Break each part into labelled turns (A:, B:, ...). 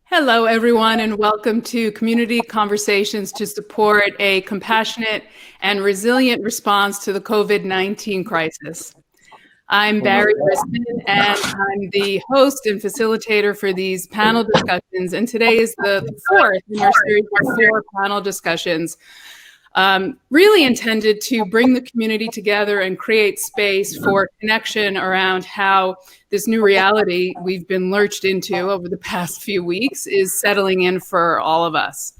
A: Hello, everyone, and welcome to Community Conversations to support a compassionate and resilient response to the COVID-19 crisis. I'm Barrie, Risman, and I'm the host and facilitator for these panel discussions. And today is the fourth in our series of 4 panel discussions, really intended to bring the community together and create space for connection around how this new reality we've been lurched into over the past few weeks is settling in for all of us.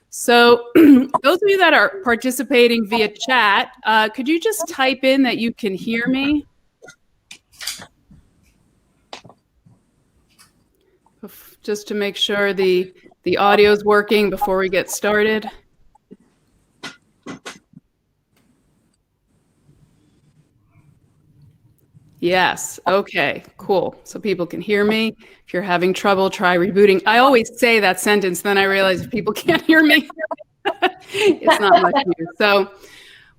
A: So those of you that are participating via chat, could you just type in that you can hear me? Just to make sure the audio is working before we get started. Yes. Okay, cool. So people can hear me. If you're having trouble, try rebooting. I always say that sentence, then I realize if people can't hear me, it's not much use. So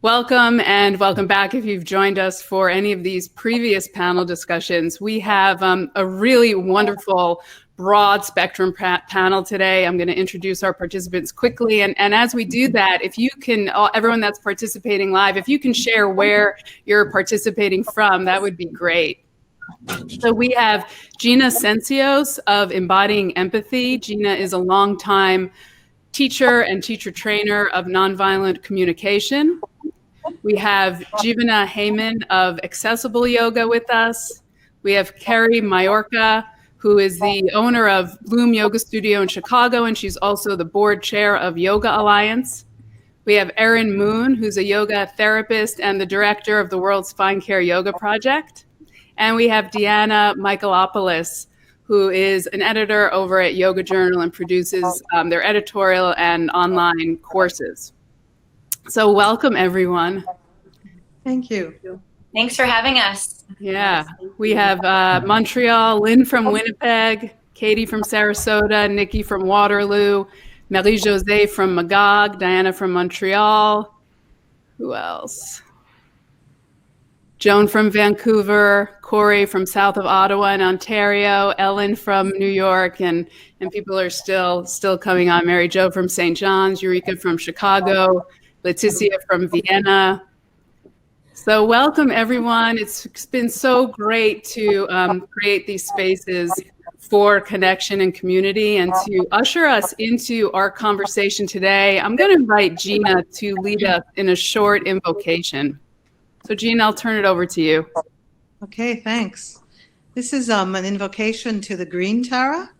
A: welcome and welcome back if you've joined us for any of these previous panel discussions. We have a really wonderful broad spectrum panel today. I'm going to introduce our participants quickly. And as we do that, if you can, everyone that's participating live, if you can share where you're participating from, that would be great. So we have Gina Cenciose of Embodying Empathy. Gina is a longtime teacher and teacher trainer of nonviolent communication. We have Jivana Heyman of Accessible Yoga with us. We have Kerry, Maiorca, who is the owner of Bloom Yoga Studio in Chicago, and she's also the board chair of Yoga Alliance. We have Erin Moon, who's a yoga therapist and the director of the World Spine Care Yoga Project. And we have Deanne Michalopolous, who is an editor over at Yoga Journal and produces their editorial and online courses. So welcome, everyone.
B: Thank you.
C: Thanks for having us.
A: Yeah, we have Montreal, Lynn from Winnipeg, Katie from Sarasota, Nikki from Waterloo, Marie-Josée from Magog, Diana from Montreal. Who else? Joan from Vancouver, Corey from south of Ottawa and Ontario, Ellen from New York, and people are still coming on. Mary Jo from St. John's, Eureka from Chicago, Leticia from Vienna. So welcome, everyone. It's been so great to create these spaces for connection and community. And to usher us into our conversation today, I'm going to invite Gina to lead us in a short invocation. So Gina, I'll turn it over to you.
B: Okay, thanks. This is an invocation to the green Tara,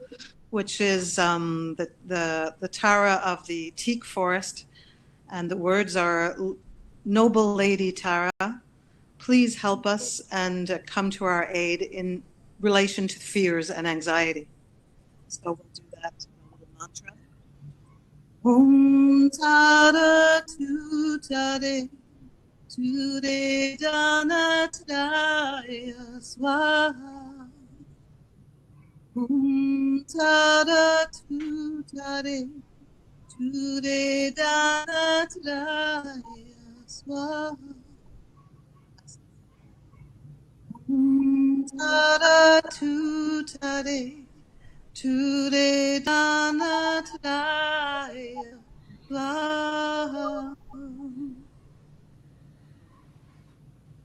B: which is the Tara of the teak forest. And the words are, Noble Lady Tara, please help us and come to our aid in relation to fears and anxiety. So we'll do that little mantra. Om Tara Tu Tare Ture Dana Tadaya Swaha. Om Tara Tu Tare Ture Dana Tadaya Swaha. Tara tu tare, ture dana tadaya, la.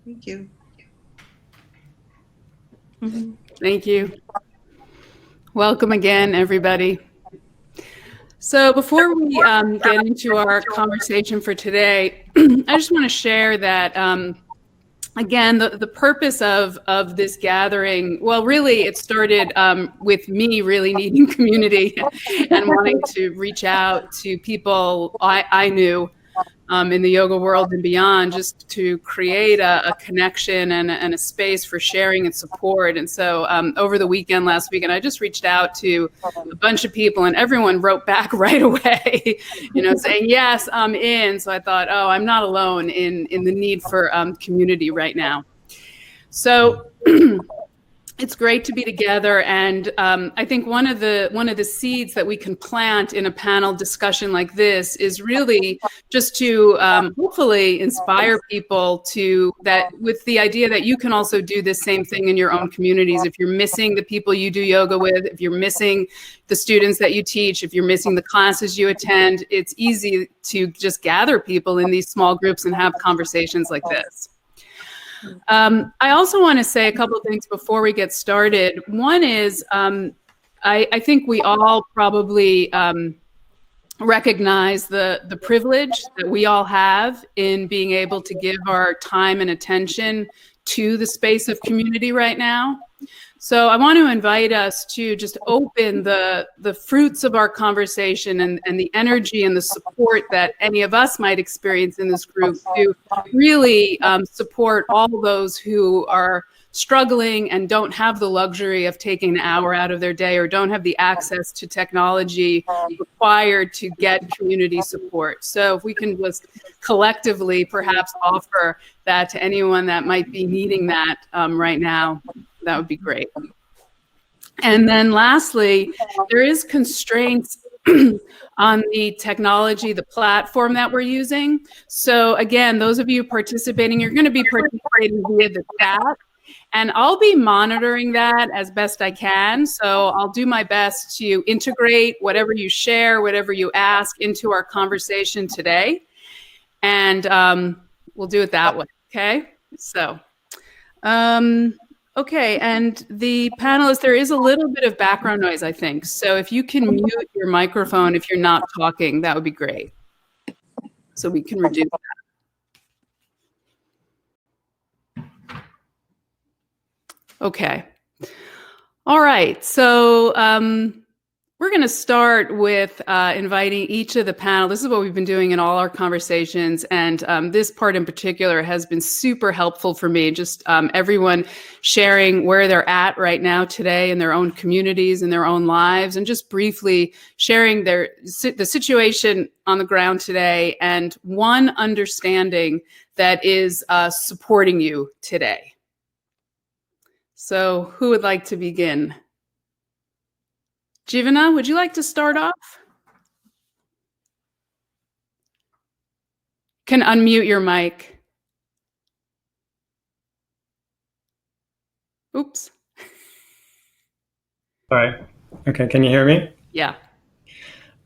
B: Thank you.
A: Thank you. Welcome again, everybody. So before we get into our conversation for today, I just want to share that again, the purpose of this gathering, well, really, it started with me really needing community and wanting to reach out to people I knew in the yoga world and beyond, just to create a connection and a space for sharing and support. And so over the weekend, last weekend, I just reached out to a bunch of people and everyone wrote back right away, saying, yes, I'm in. So I thought, oh, I'm not alone in the need for community right now. So It's great to be together, and I think one of the seeds that we can plant in a panel discussion like this is really just to hopefully inspire people to that, with the idea that you can also do the same thing in your own communities. If you're missing the people you do yoga with, if you're missing the students that you teach, if you're missing the classes you attend, it's easy to just gather people in these small groups and have conversations like this. I also want to say a couple of things before we get started. One is I think we all probably recognize the privilege that we all have in being able to give our time and attention to the space of community right now. So I want to invite us to just open the fruits of our conversation and the energy and the support that any of us might experience in this group to really support all those who are struggling and don't have the luxury of taking an hour out of their day or don't have the access to technology required to get community support. So if we can just collectively perhaps offer that to anyone that might be needing that right now, that would be great. And then lastly, there is constraints on the technology, the platform that we're using. So again, those of you participating, you're going to be participating via the chat. And I'll be monitoring that as best I can. So I'll do my best to integrate whatever you share, whatever you ask into our conversation today. And we'll do it that way, okay? So, okay, and the panelists, there is a little bit of background noise, I think. So if you can mute your microphone if you're not talking, that would be great. So we can reduce that. Okay. All right. So we're going to start with inviting each of the panel. This is what we've been doing in all our conversations. And this part in particular has been super helpful for me. Just everyone sharing where they're at right now today in their own communities, in their own lives, and just briefly sharing the situation on the ground today and one understanding that is supporting you today. So who would like to begin? Jivana, would you like to start off? Can unmute your mic. Oops.
C: Sorry. Okay, can you hear me?
A: Yeah.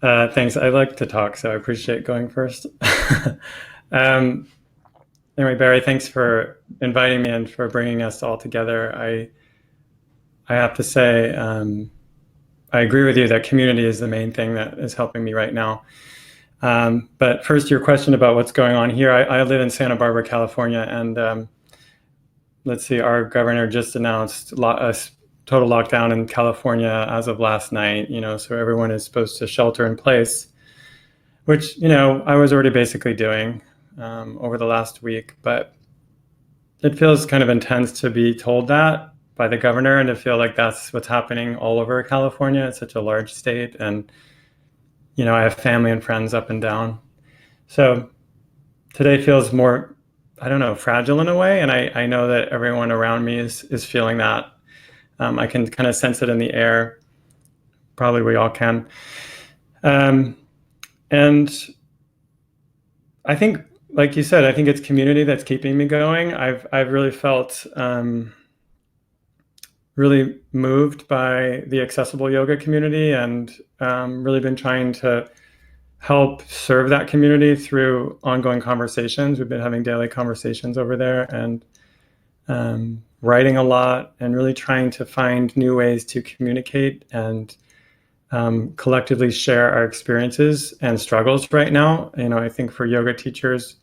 C: Thanks. I like to talk, so I appreciate going first. Anyway, Barrie, thanks for inviting me and for bringing us all together. I have to say, I agree with you that community is the main thing that is helping me right now. But first, your question about what's going on here. I live in Santa Barbara, California, and let's see, our governor just announced a total lockdown in California as of last night, so everyone is supposed to shelter in place, which, I was already basically doing over the last week, but it feels kind of intense to be told that by the governor and to feel like that's what's happening all over California. It's such a large state, and I have family and friends up and down. So today feels more, I don't know, fragile in a way, and I know that everyone around me is feeling that. I can kind of sense it in the air. Probably we all can. And I think, like you said, I think it's community that's keeping me going. I've really felt really moved by the accessible yoga community and really been trying to help serve that community through ongoing conversations. We've been having daily conversations over there and writing a lot and really trying to find new ways to communicate and collectively share our experiences and struggles right now. I think for yoga teachers,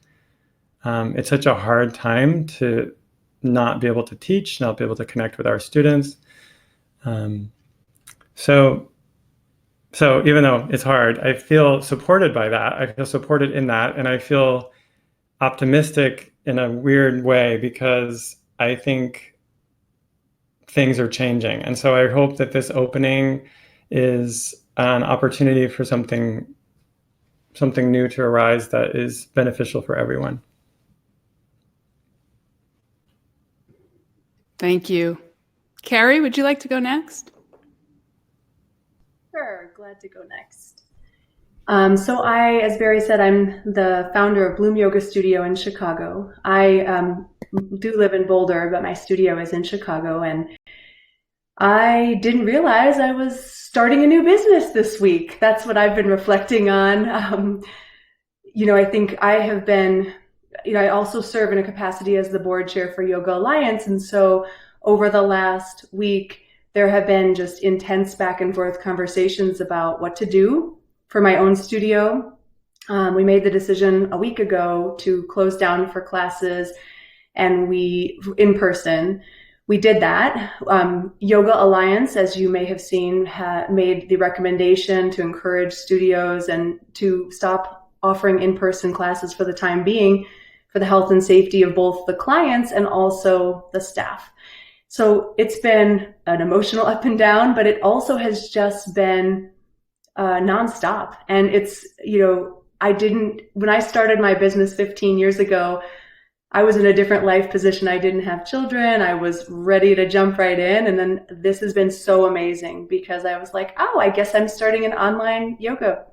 C: it's such a hard time to not be able to teach, not be able to connect with our students. So even though it's hard, I feel supported by that. I feel supported in that, and I feel optimistic in a weird way because I think things are changing. And so I hope that this opening is an opportunity for something new to arise that is beneficial for everyone.
A: Thank you. Kerry, would you like to go next?
D: Sure, glad to go next. So I, as Barrie said, I'm the founder of Bloom Yoga Studio in Chicago. I do live in Boulder, but my studio is in Chicago, and I didn't realize I was starting a new business this week. That's what I've been reflecting on. I think I have been, I also serve in a capacity as the board chair for Yoga Alliance. And so over the last week, there have been just intense back and forth conversations about what to do for my own studio. We made the decision a week ago to close down for classes, and in person. We did that. Yoga Alliance, as you may have seen, made the recommendation to encourage studios and to stop offering in-person classes for the time being for the health and safety of both the clients and also the staff. So it's been an emotional up and down, but it also has just been nonstop. And it's, when I started my business 15 years ago, I was in a different life position. I didn't have children. I was ready to jump right in. And then this has been so amazing because I was like, oh, I guess I'm starting an online yoga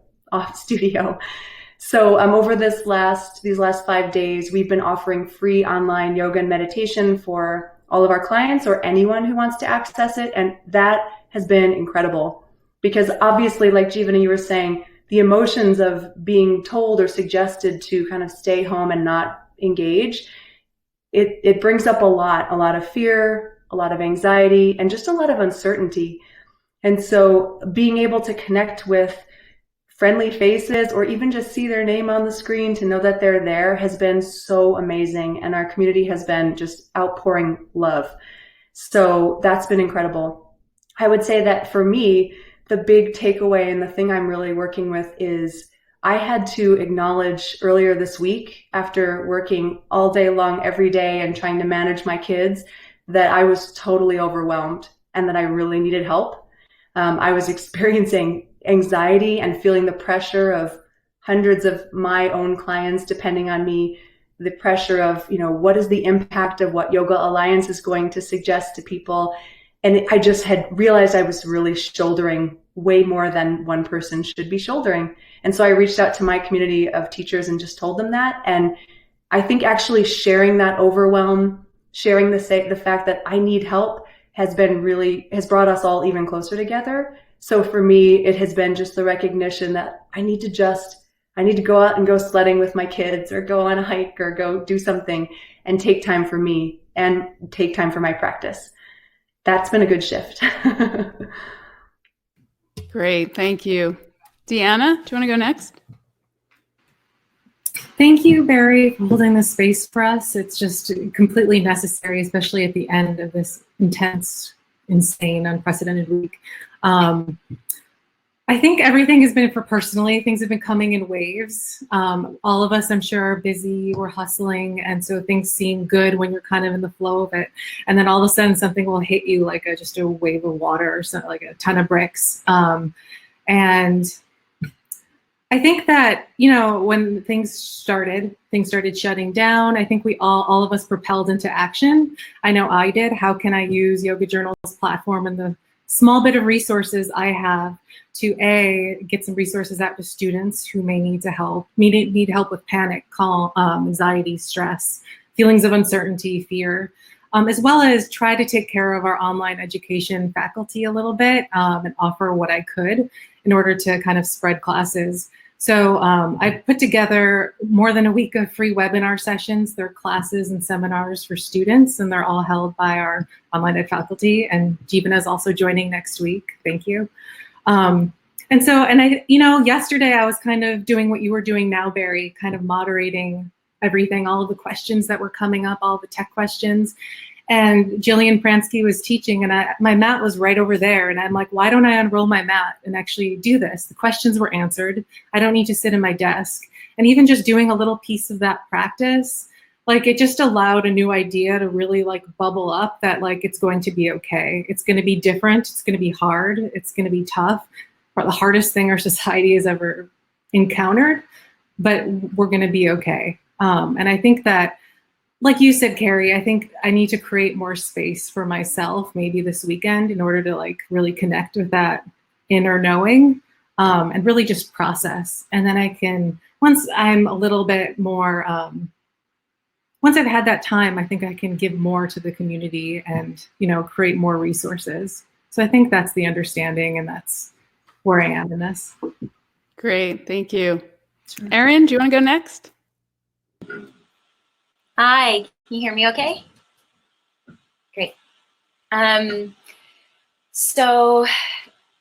D: studio. So over these last 5 days, we've been offering free online yoga and meditation for all of our clients or anyone who wants to access it. And that has been incredible because obviously, like Jivana, you were saying, the emotions of being told or suggested to kind of stay home and not engage, it brings up a lot of fear, a lot of anxiety, and just a lot of uncertainty. And so being able to connect with friendly faces or even just see their name on the screen to know that they're there has been so amazing. And our community has been just outpouring love. So that's been incredible. I would say that for me, the big takeaway and the thing I'm really working with is I had to acknowledge earlier this week, after working all day long every day and trying to manage my kids, that I was totally overwhelmed and that I really needed help. I was experiencing anxiety and feeling the pressure of hundreds of my own clients depending on me, the pressure of, what is the impact of what Yoga Alliance is going to suggest to people. And I just had realized I was really shouldering way more than one person should be shouldering. And so I reached out to my community of teachers and just told them that. And I think actually sharing that overwhelm, sharing the fact that I need help has brought us all even closer together. So for me, it has been just the recognition that I need to go out and go sledding with my kids or go on a hike or go do something and take time for me and take time for my practice. That's been a good shift.
A: Great. Thank you. Deanna, do you want to go next?
E: Thank you, Barrie, for holding this space for us. It's just completely necessary, especially at the end of this intense, insane, unprecedented week. I think everything has been, personally, things have been coming in waves. All of us, I'm sure, are busy, we're hustling, and so things seem good when you're kind of in the flow of it. And then all of a sudden something will hit you like just a wave of water or something, like a ton of bricks. And I think that, when things started shutting down. I think we all of us propelled into action. I know I did. How can I use Yoga Journal's platform and the small bit of resources I have to get some resources out to students who may need help with panic, anxiety, stress, feelings of uncertainty, fear, as well as try to take care of our online education faculty a little bit and offer what I could in order to kind of spread classes. So I put together more than a week of free webinar sessions. They're classes and seminars for students, and they're all held by our online ed faculty. And Jivana is also joining next week. Thank you. Yesterday I was kind of doing what you were doing now, Barrie, kind of moderating everything, all of the questions that were coming up, all the tech questions. And Jillian Pransky was teaching, and my mat was right over there. And I'm like, why don't I unroll my mat and actually do this? The questions were answered. I don't need to sit in my desk. And even just doing a little piece of that practice, like it just allowed a new idea to really like bubble up that like it's going to be okay. It's going to be different. It's going to be hard. It's going to be tough. The hardest thing our society has ever encountered, but we're going to be okay. And I think that like you said, Kerry, I think I need to create more space for myself, maybe this weekend, in order to like really connect with that inner knowing, and really just process. And then I can, once I'm a little bit more, once I've had that time, I think I can give more to the community and, create more resources. So I think that's the understanding, and that's where I am in this.
A: Great. Thank you. Erin, do you want to go next?
F: Hi, can you hear me okay? Great. So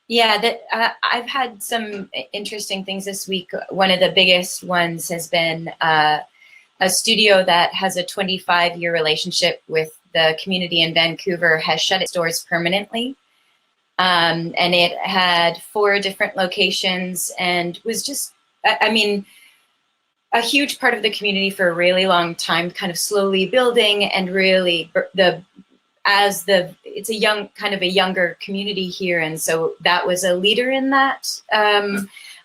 F: yeah, I've had some interesting things this week. One of the biggest ones has been a studio that has a 25-year relationship with the community in Vancouver has shut its doors permanently. And it had 4 different locations and was just, I mean, a huge part of the community for a really long time, kind of slowly building, and really it's a younger community here. And so that was a leader in that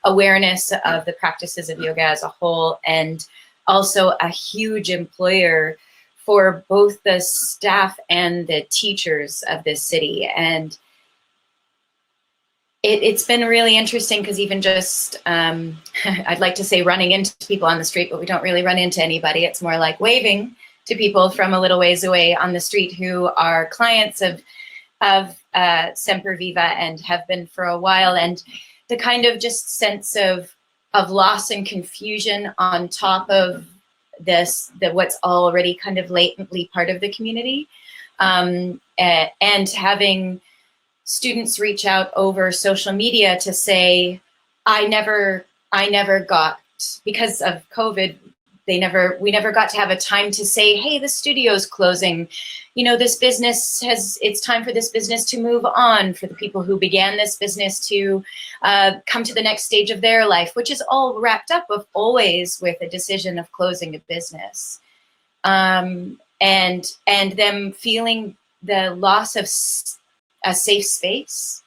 F: awareness of the practices of yoga as a whole, and also a huge employer for both the staff and the teachers of this city. And it's been really interesting because even just, I'd like to say running into people on the street, but we don't really run into anybody. It's more like waving to people from a little ways away on the street who are clients of Semper Viva and have been for a while. And the kind of just sense of loss and confusion on top of what's already kind of latently part of the community, and having students reach out over social media to say, I never got, because of COVID, we never got to have a time to say, hey, the studio's closing. This business it's time for this business to move on, for the people who began this business to come to the next stage of their life, which is all wrapped up always with a decision of closing a business. And them feeling the loss of a safe space,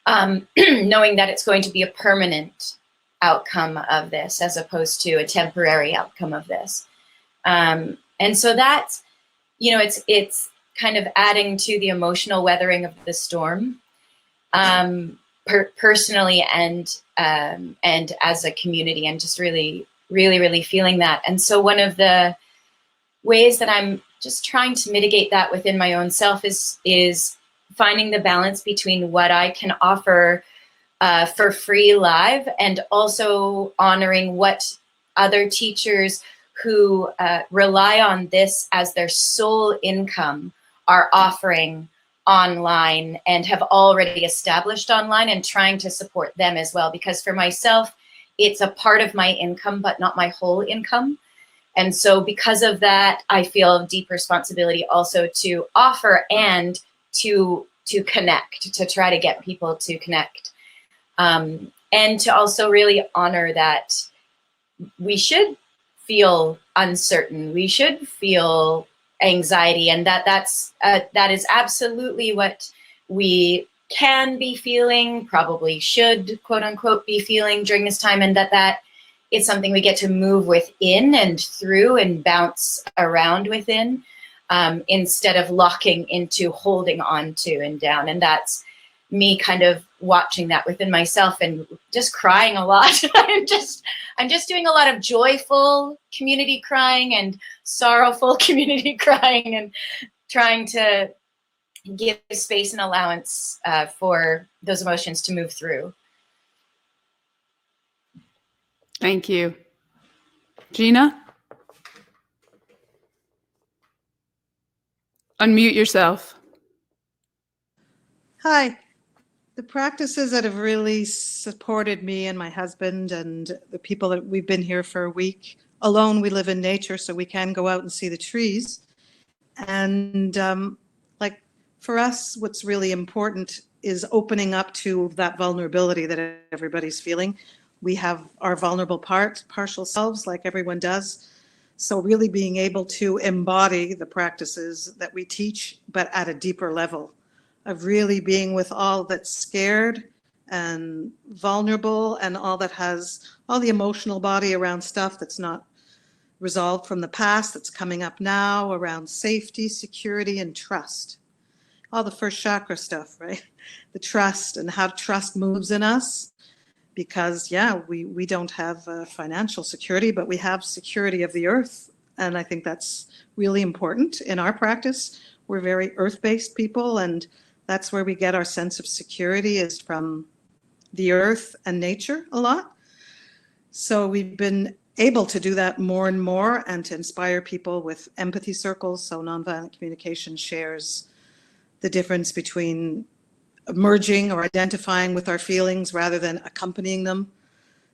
F: knowing that it's going to be a permanent outcome of this as opposed to a temporary outcome of this. And so that's, it's kind of adding to the emotional weathering of the storm, personally and as a community, and just really, really, really feeling that. And so one of the ways that I'm just trying to mitigate that within my own self is finding the balance between what I can offer for free live, and also honoring what other teachers who rely on this as their sole income are offering online and have already established online, and trying to support them as well. Because for myself, it's a part of my income, but not my whole income. And so because of that, I feel deep responsibility also to offer and to connect, to try to get people to connect. And to also really honor that we should feel uncertain, we should feel anxiety, and that is absolutely what we can be feeling, probably should, quote unquote, be feeling during this time, and that it's something we get to move within and through and bounce around within, instead of locking into holding on to and down. And that's me kind of watching that within myself and just crying a lot. I'm just doing a lot of joyful community crying and sorrowful community crying, and trying to give space and allowance for those emotions to move through.
A: Thank you. Gina? Unmute yourself.
B: Hi. The practices that have really supported me and my husband and the people that we've been here for a week. Alone, we live in nature, so we can go out and see the trees. And like for us, what's really important is opening up to that vulnerability that everybody's feeling. We have our vulnerable partial selves, like everyone does. So really being able to embody the practices that we teach, but at a deeper level, of really being with all that's scared and vulnerable, and all that has all the emotional body around stuff that's not resolved from the past that's coming up now around safety, security, and trust. All the first chakra stuff, right? The trust and how trust moves in us. Because, yeah, we don't have financial security, but we have security of the earth. And I think that's really important in our practice. We're very earth-based people, and that's where we get our sense of security, is from the earth and nature a lot. So we've been able to do that more and more, and to inspire people with empathy circles. So nonviolent communication shares the difference between merging or identifying with our feelings rather than accompanying them.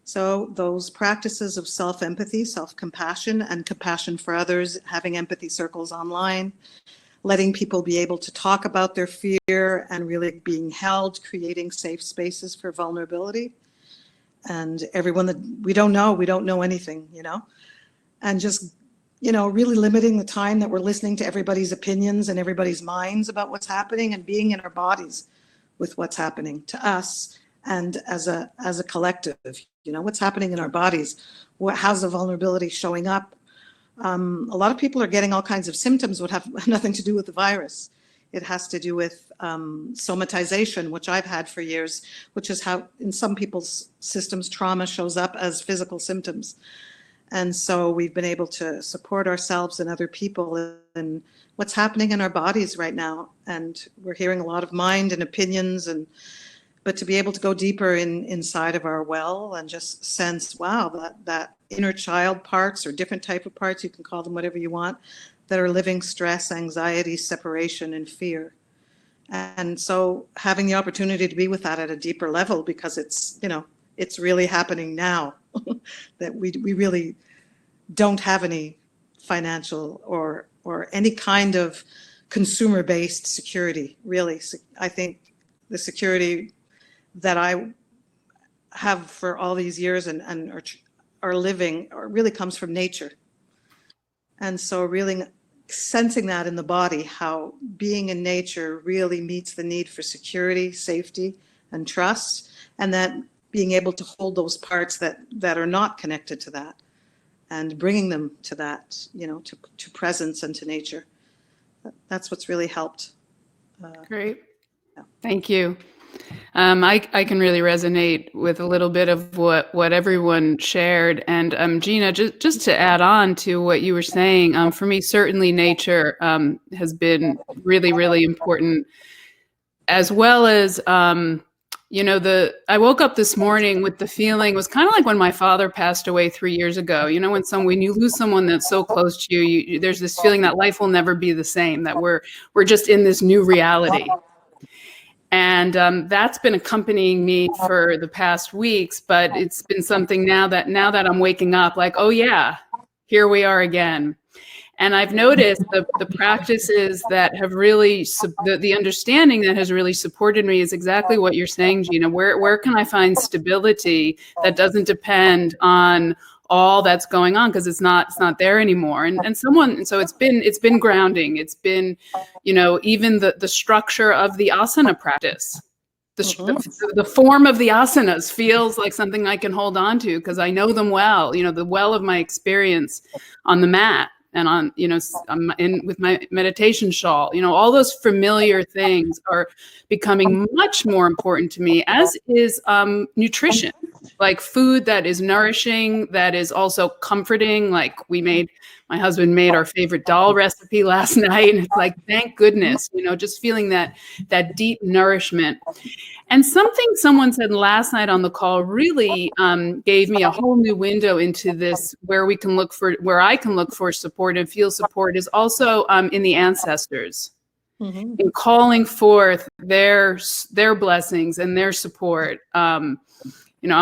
B: So those practices of self-empathy, self-compassion, and compassion for others, having empathy circles online, letting people be able to talk about their fear and really being held, creating safe spaces for vulnerability. And everyone that we don't know anything, and just, really limiting the time that we're listening to everybody's opinions and everybody's minds about what's happening, and being in our bodies with what's happening to us and as a collective, what's happening in our bodies. How's the vulnerability showing up? A lot of people are getting all kinds of symptoms that have nothing to do with the virus. It has to do with somatization, which I've had for years, which is how in some people's systems trauma shows up as physical symptoms. And so we've been able to support ourselves and other people in what's happening in our bodies right now. And we're hearing a lot of mind and opinions, but to be able to go deeper inside of our well and just sense, wow, that inner child parts, or different type of parts, you can call them whatever you want, that are living stress, anxiety, separation, and fear. And so having the opportunity to be with that at a deeper level, because it's really happening now, that we really don't have any financial or any kind of consumer-based security, really. I think the security that I have for all these years and are living really comes from nature. And so really sensing that in the body, how being in nature really meets the need for security, safety, and trust, and that being able to hold those parts that are not connected to that, and bringing them to that, to presence and to nature. That's what's really helped.
A: Great.
B: Yeah.
A: Thank you. I can really resonate with a little bit of what everyone shared. And Gina, just to add on to what you were saying, for me, certainly nature has been really, really important, as well as, I woke up this morning with the feeling, it was kind of like when my father passed away 3 years ago. When you lose someone that's so close to you, there's this feeling that life will never be the same, that we're just in this new reality. And that's been accompanying me for the past weeks, but it's been something now that I'm waking up like, oh yeah, here we are again. And I've noticed the practices that have really, the understanding that has really supported me is exactly what you're saying, Gina. Where can I find stability that doesn't depend on all that's going on, because it's not there anymore. So it's been grounding. It's been, even the structure of the asana practice, the form of the asanas feels like something I can hold on to, because I know them well, the well of my experience on the mat, and on, I'm in with my meditation shawl, all those familiar things are becoming much more important to me, as is nutrition, like food that is nourishing, that is also comforting. Like my husband made our favorite dal recipe last night, and it's like, thank goodness, just feeling that deep nourishment. And something someone said last night on the call really gave me a whole new window into this, where I can look for support and feel support, is also in the ancestors, in calling forth their blessings and their support. I'm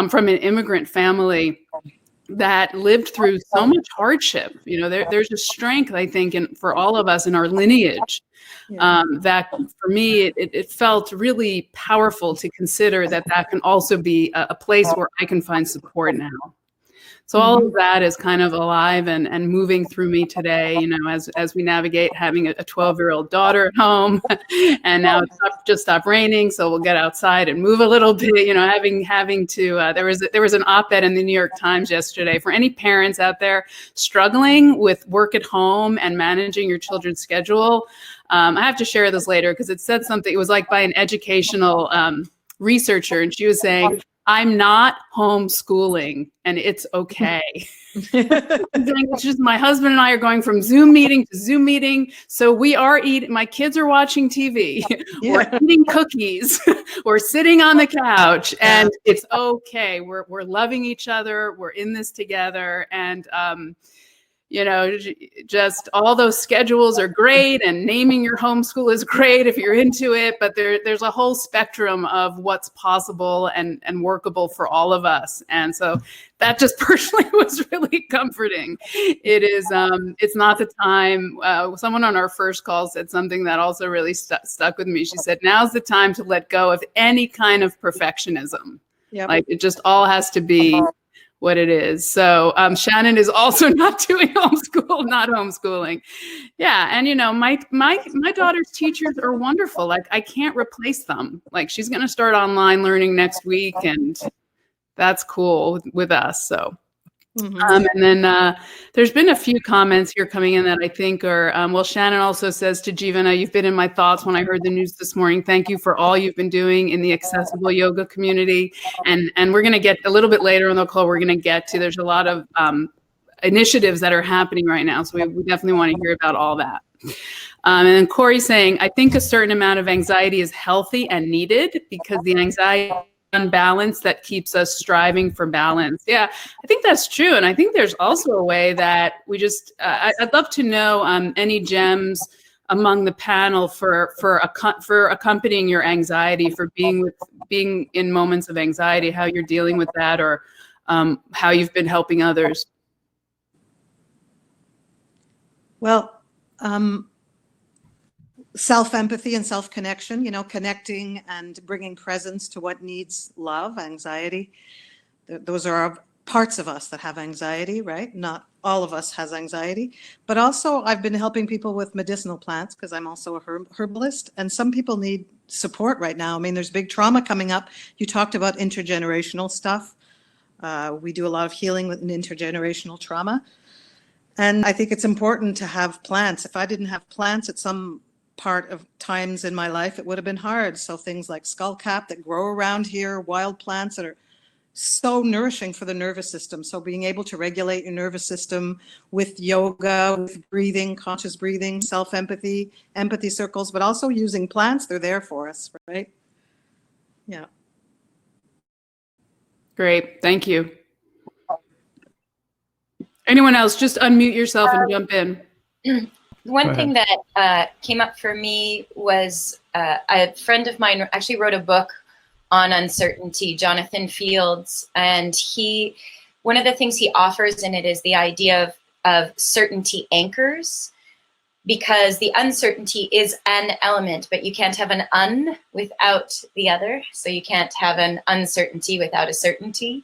A: from an immigrant family that lived through so much hardship. There's a strength, I think, for all of us in our lineage. That for me, it felt really powerful to consider that can also be a place where I can find support now. So all of that is kind of alive and moving through me today, you know, as we navigate having a 12-year-old daughter at home, and now it's just stopped raining, so we'll get outside and move a little bit, you know, having to, there was an op-ed in the New York Times yesterday for any parents out there struggling with work at home and managing your children's schedule. I have to share this later because it said something, it was like by an educational researcher, and she was saying, I'm not homeschooling and it's okay. It's just my husband and I are going from Zoom meeting to Zoom meeting. So we are eating, my kids are watching TV, we're eating cookies, we're sitting on the couch, and it's okay. We're loving each other. We're in this together. And, you know, just all those schedules are great, and naming your homeschool is great if you're into it, but there's a whole spectrum of what's possible and workable for all of us. And so that just personally was really comforting. It is, it's not the time. Someone on our first call said something that also really stuck with me. She said, now's the time to let go of any kind of perfectionism. Like it just all has to be what it is. So Shannon is also not doing homeschooling. Yeah. And you know, my daughter's teachers are wonderful. Like I can't replace them. Like she's going to start online learning next week, and that's cool with us. So, and then there's been a few comments here coming in that I think are, well, Shannon also says to Jivana, you've been in my thoughts when I heard the news this morning. Thank you for all you've been doing in the accessible yoga community. And we're going to get a little bit later in the call, we're going to get to, there's a lot of initiatives that are happening right now. So we definitely want to hear about all that. And then Corey saying, I think a certain amount of anxiety is healthy and needed because the anxiety unbalance that keeps us striving for balance. Yeah, I think that's true. And I think there's also a way that we just, I'd love to know any gems among the panel for accompanying your anxiety, for being in moments of anxiety, how you're dealing with that, or how you've been helping others.
B: Well, self-empathy and self-connection, you know, connecting and bringing presence to what needs love, anxiety. Those are parts of us that have anxiety, right? Not all of us has anxiety. But also I've been helping people with medicinal plants because I'm also a herbalist, and some people need support right now. I mean, there's big trauma coming up. You talked about intergenerational stuff. We do a lot of healing with intergenerational trauma. And I think it's important to have plants. If I didn't have plants at some part of times in my life, it would have been hard. So things like skullcap that grow around here, wild plants that are so nourishing for the nervous system. So being able to regulate your nervous system with yoga, with breathing, conscious breathing, self-empathy, empathy circles, but also using plants, they're there for us, right? Yeah.
A: Great, thank you. Anyone else, just unmute yourself and jump in.
F: One thing that came up for me was a friend of mine actually wrote a book on uncertainty, Jonathan Fields, and one of the things he offers in it is the idea of certainty anchors, because the uncertainty is an element, but you can't have an un without the other, so you can't have an uncertainty without a certainty.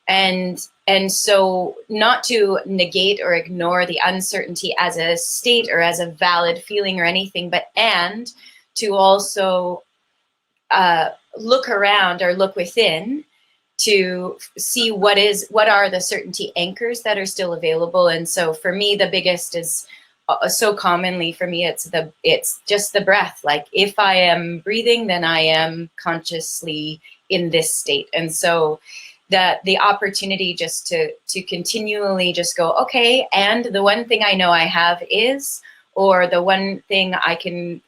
F: And so not to negate or ignore the uncertainty as a state or as a valid feeling or anything, but and to also look around or look within to see what are the certainty anchors that are still available. And so for me, the biggest is so commonly for me, it's just the breath. Like if I am breathing, then I am consciously in this state. And so the opportunity just to continually just go, okay, and the one thing I know I have is, or the one thing I can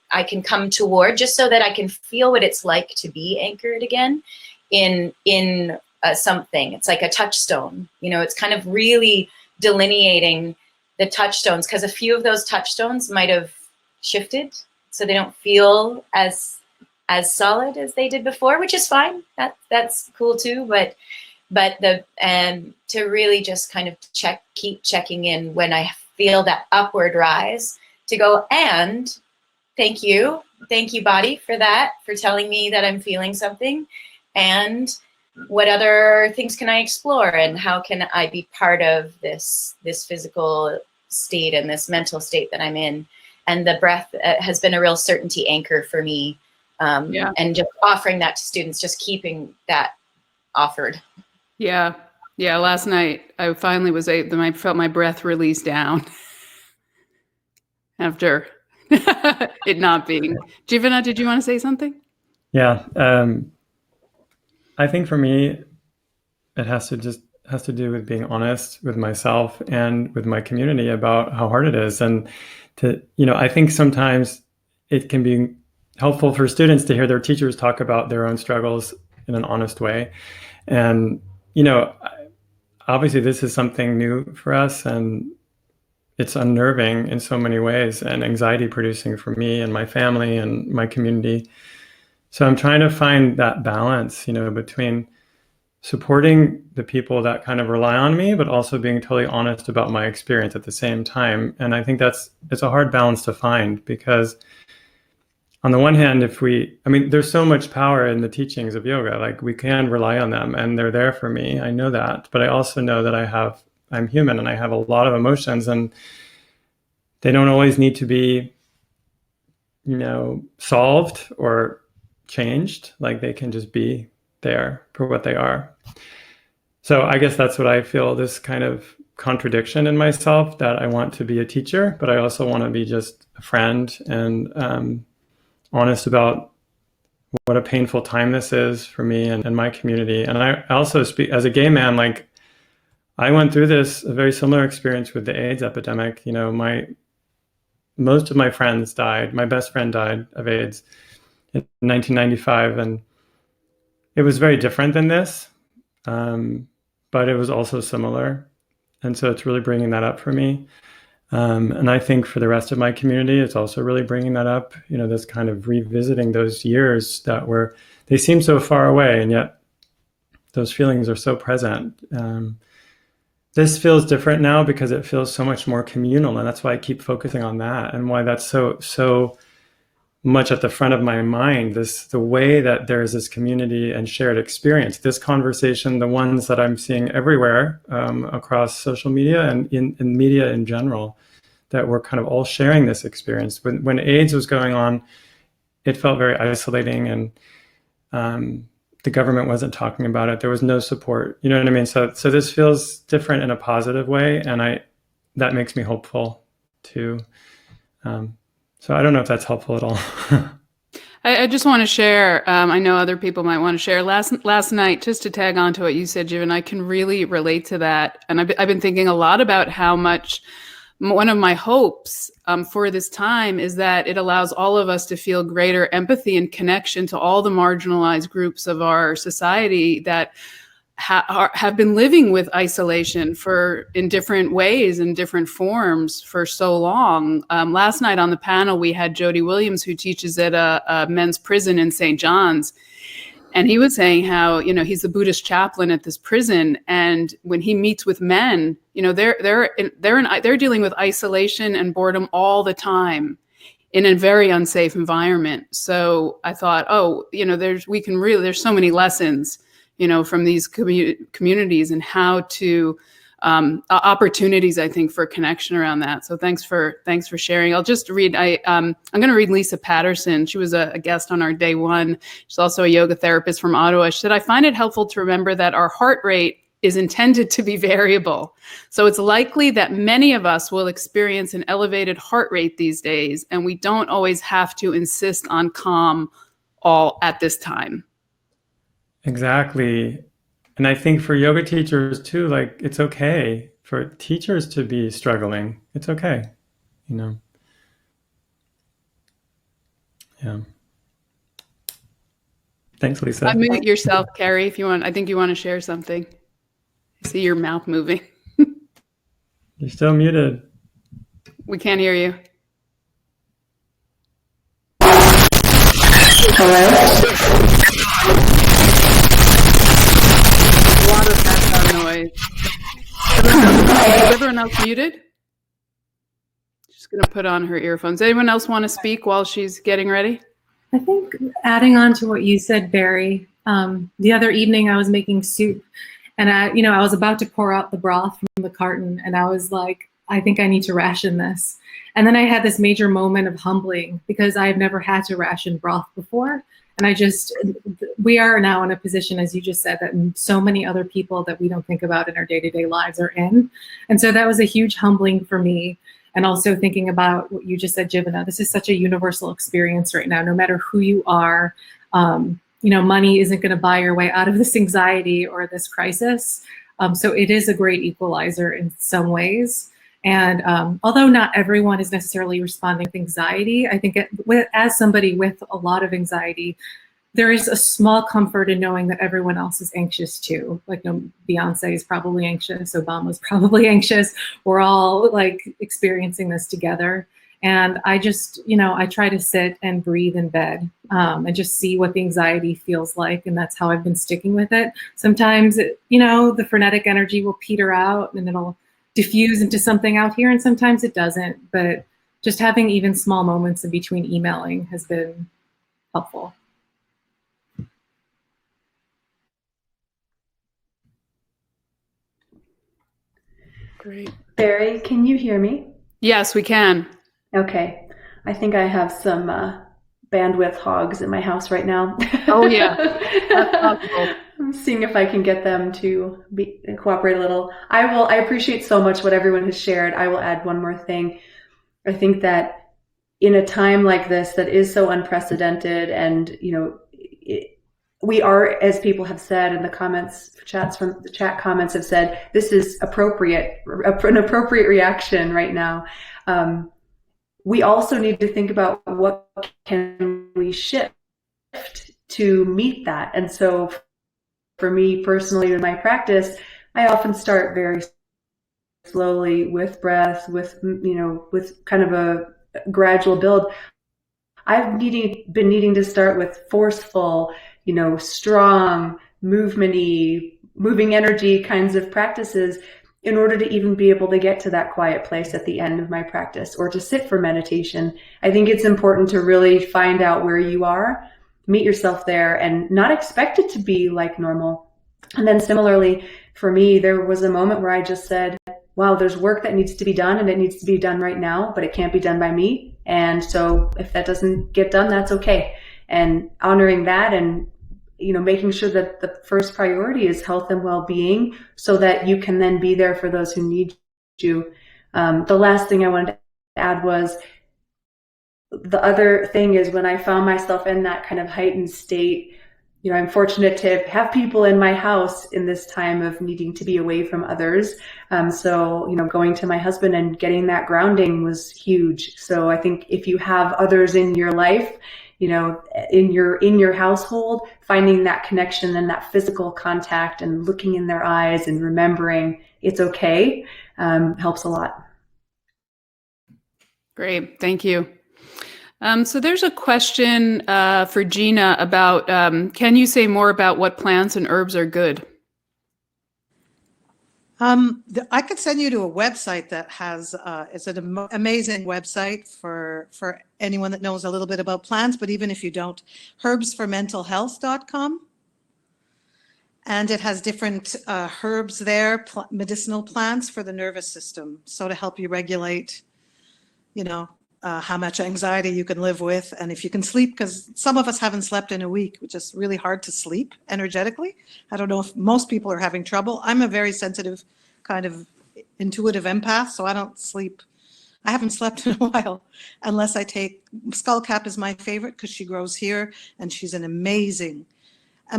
F: come toward, just so that I can feel what it's like to be anchored again in something. It's like a touchstone, you know, it's kind of really delineating the touchstones, because a few of those touchstones might have shifted, so they don't feel as solid as they did before, which is fine. That's cool too, but to really just kind of keep checking in when I feel that upward rise, to go, and thank you body for that, for telling me that I'm feeling something, and what other things can I explore, and how can I be part of this physical state and this mental state that I'm in? And the breath has been a real certainty anchor for me. And just offering that to students, just keeping that offered.
A: Yeah. Yeah. Last night I finally was able, I felt my breath release down after it not being. Jivana, did you want to say something?
C: Yeah. I think for me, it has to do with being honest with myself and with my community about how hard it is. And I think sometimes it can be helpful for students to hear their teachers talk about their own struggles in an honest way. And, obviously this is something new for us, and it's unnerving in so many ways and anxiety producing for me and my family and my community. So I'm trying to find that balance, between supporting the people that kind of rely on me, but also being totally honest about my experience at the same time. And I think it's a hard balance to find, because on the one hand, there's so much power in the teachings of yoga, like we can rely on them and they're there for me. I know that, but I also know that I'm human and I have a lot of emotions, and they don't always need to be, solved or changed. Like they can just be there for what they are. So I guess that's what I feel, this kind of contradiction in myself, that I want to be a teacher, but I also want to be just a friend and honest about what a painful time this is for me and my community. And I also speak as a gay man, like I went through a very similar experience with the AIDS epidemic. Most of my friends died. My best friend died of AIDS in 1995. And it was very different than this, but it was also similar. And so it's really bringing that up for me. And I think for the rest of my community, it's also really bringing that up, this kind of revisiting those years they seem so far away, and yet those feelings are so present. This feels different now because it feels so much more communal, and that's why I keep focusing on that, and why that's so much at the front of my mind, the way that there's this community and shared experience, this conversation, the ones that I'm seeing everywhere across social media and in media in general, that we're kind of all sharing this experience. When AIDS was going on, it felt very isolating, and the government wasn't talking about it. There was no support. You know what I mean? So this feels different in a positive way, and that makes me hopeful too. So I don't know if that's helpful at all.
A: I just want to share. I know other people might want to share. Last night, just to tag on to what you said, Jiv, and I can really relate to that. And I've been thinking a lot about how much one of my hopes for this time is that it allows all of us to feel greater empathy and connection to all the marginalized groups of our society that have been living with isolation in different ways and different forms for so long. Last night on the panel, we had Jody Williams, who teaches at a men's prison in St. John's. And he was saying how, he's the Buddhist chaplain at this prison. And when he meets with men, they're dealing with isolation and boredom all the time in a very unsafe environment. So I thought, there's so many lessons, from these communities and how to opportunities, I think, for connection around that. So thanks for sharing. I'll just read. I'm going to read Lisa Patterson. She was a guest on our day one. She's also a yoga therapist from Ottawa. She said, "I find it helpful to remember that our heart rate is intended to be variable. So it's likely that many of us will experience an elevated heart rate these days, and we don't always have to insist on calm all at this time."
C: Exactly. And I think for yoga teachers too, like it's okay for teachers to be struggling. It's okay, Yeah. Thanks, Lisa.
A: Unmute yourself, Kerry, if you want. I think you want to share something. I see your mouth moving.
C: You're still muted.
A: We can't hear you. A lot of background noise. Is everyone else muted? She's going to put on her earphones. Anyone else want to speak while she's getting ready?
E: I think adding on to what you said, Barrie, The other evening I was making soup, and I was about to pour out the broth from the carton, and I was like, I think I need to ration this. And then I had this major moment of humbling because I've never had to ration broth before. And we are now in a position, as you just said, that so many other people that we don't think about in our day-to-day lives are in. And so that was a huge humbling for me. And also thinking about what you just said, Jivana, this is such a universal experience right now, no matter who you are. Money isn't going to buy your way out of this anxiety or this crisis. So it is a great equalizer in some ways. And although not everyone is necessarily responding with anxiety, I think as somebody with a lot of anxiety, there is a small comfort in knowing that everyone else is anxious too. Like, Beyonce is probably anxious, Obama's probably anxious. We're all like experiencing this together. And I just, I try to sit and breathe in bed and just see what the anxiety feels like. And that's how I've been sticking with it. Sometimes, the frenetic energy will peter out and it'll diffuse into something out here, and sometimes it doesn't. But just having even small moments in between emailing has been helpful.
A: Great.
D: Barrie, can you hear me?
A: Yes, we can.
D: Okay. I think I have some bandwidth hogs in my house right now.
A: Oh, yeah. That's possible.
D: I'm seeing if I can get them to cooperate a little. I appreciate so much what everyone has shared. I will add one more thing. I think that in a time like this that is so unprecedented, and we are, as people have said in the comments, the chat comments have said, this is an appropriate reaction right now. We also need to think about what can we shift to meet that. And so for me personally in my practice, I often start very slowly with breath, with kind of a gradual build. I've been needing to start with forceful, strong, moving energy kinds of practices in order to even be able to get to that quiet place at the end of my practice or to sit for meditation. I think it's important to really find out where you are, meet yourself there, and not expect it to be like normal. And then similarly, for me, there was a moment where I just said, wow, there's work that needs to be done, and it needs to be done right now, but it can't be done by me. And so if that doesn't get done, that's okay. And honoring that, and making sure that the first priority is health and well-being, so that you can then be there for those who need you. The last thing I wanted to add was, the other thing is, when I found myself in that kind of heightened state, I'm fortunate to have people in my house in this time of needing to be away from others. So going to my husband and getting that grounding was huge. So I think if you have others in your life, in your household, finding that connection and that physical contact and looking in their eyes and remembering it's okay helps a lot.
A: Great, thank you. So there's a question for Gina about, can you say more about what plants and herbs are good?
B: I could send you to a website that has, it's an amazing website for anyone that knows a little bit about plants, but even if you don't, herbsformentalhealth.com. And it has different herbs there, medicinal plants for the nervous system. So to help you regulate, how much anxiety you can live with, and if you can sleep, because some of us haven't slept in a week, which is really hard to sleep energetically. I don't know if most people are having trouble. I'm a very sensitive, kind of intuitive empath, so I don't sleep. I haven't slept in a while unless I take, Skullcap is my favorite because she grows here and she's an amazing,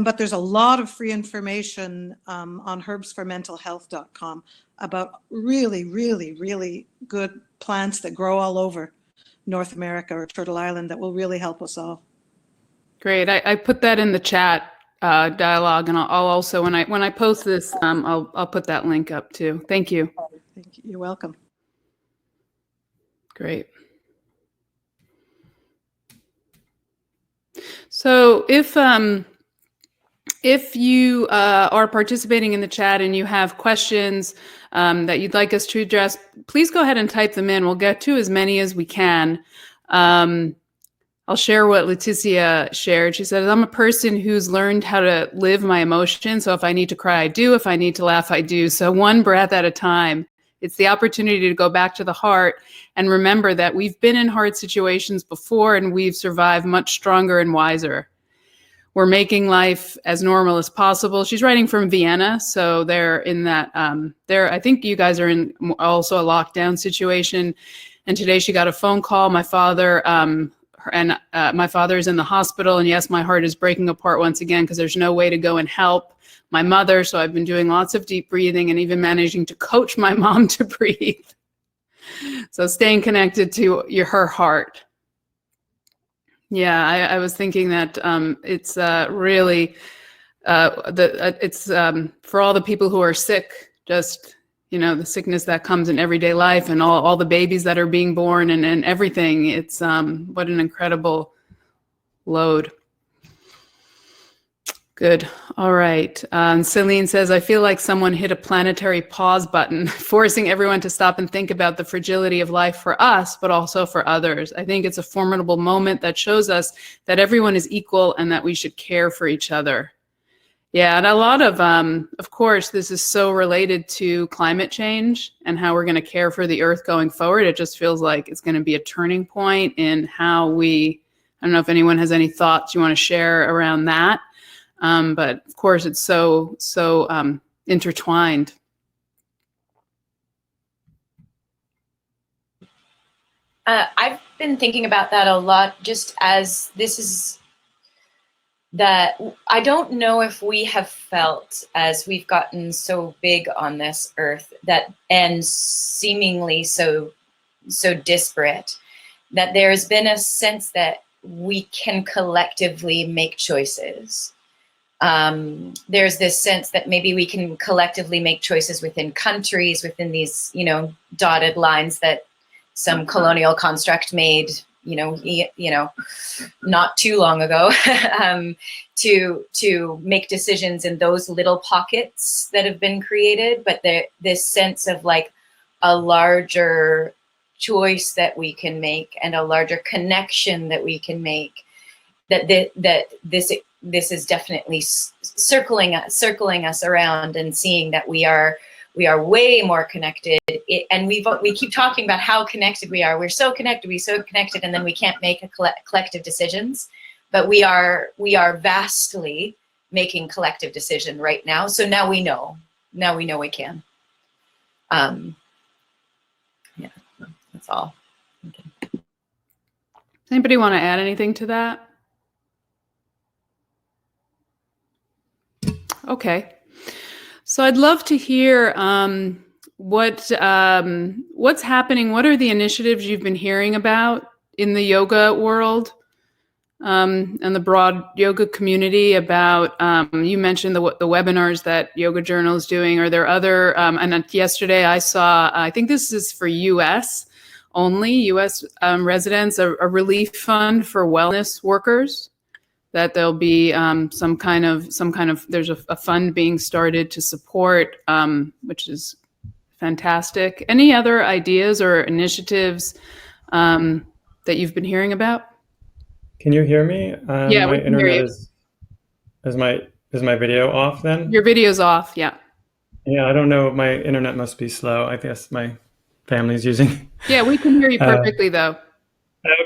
B: but there's a lot of free information on herbsformentalhealth.com about really, really, really good plants that grow all over North America or Turtle Island that will really help us all.
A: Great. I put that in the chat dialogue, and I'll also, when I post this, I'll put that link up too. Thank you.
B: Thank you. You're welcome.
A: Great. So if you are participating in the chat and you have questions that you'd like us to address, please go ahead and type them in. We'll get to as many as we can. I'll share what Leticia shared. She said, I'm a person who's learned how to live my emotions. So if I need to cry, I do. If I need to laugh, I do. So one breath at a time. It's the opportunity to go back to the heart and remember that we've been in hard situations before and we've survived much stronger and wiser. We're making life as normal as possible. She's writing from Vienna, so they're in that. I think you guys are in also a lockdown situation. And today she got a phone call. My father my father is in the hospital, and yes, my heart is breaking apart once again because there's no way to go and help my mother. So I've been doing lots of deep breathing and even managing to coach my mom to breathe. So staying connected to her heart. Yeah, I was thinking that it's really it's for all the people who are sick, just, the sickness that comes in everyday life and all the babies that are being born and everything. It's what an incredible load. Good. All right. Celine says, I feel like someone hit a planetary pause button, forcing everyone to stop and think about the fragility of life for us, but also for others. I think it's a formidable moment that shows us that everyone is equal and that we should care for each other. Yeah, and a lot of course, this is so related to climate change and how we're going to care for the earth going forward. It just feels like it's going to be a turning point in how I don't know if anyone has any thoughts you want to share around that. But of course, it's so intertwined.
F: I've been thinking about that a lot, just as this is that I don't know if we have felt, as we've gotten so big on this earth that and seemingly so disparate, that there's been a sense that we can collectively make choices. There's this sense that maybe we can collectively make choices within countries, within these, dotted lines that some colonial construct made, not too long ago, to make decisions in those little pockets that have been created. But this sense of like a larger choice that we can make and a larger connection that we can make, that this is definitely circling us around and seeing that we are way more connected. And we keep talking about how connected we are. We're so connected, and then we can't make collective decisions. But we are vastly making collective decision right now. So now we know we can. Yeah, that's all. Okay.
A: Anybody want to add anything to that? Okay. So I'd love to hear what's happening. What are the initiatives you've been hearing about in the yoga world and the broad yoga community? About you mentioned the webinars that Yoga Journal is doing. Are there other? And yesterday I saw. I think this is for U.S. only, U.S. Residents, a relief fund for wellness workers. That there'll be some kind of there's a fund being started to support, which is fantastic. Any other ideas or initiatives that you've been hearing about?
C: Can you hear me?
A: Yeah,
C: my internet is my video off then?
A: Your video's off, yeah.
C: Yeah, I don't know. My internet must be slow. I guess my family's using.
A: Yeah, we can hear you perfectly though.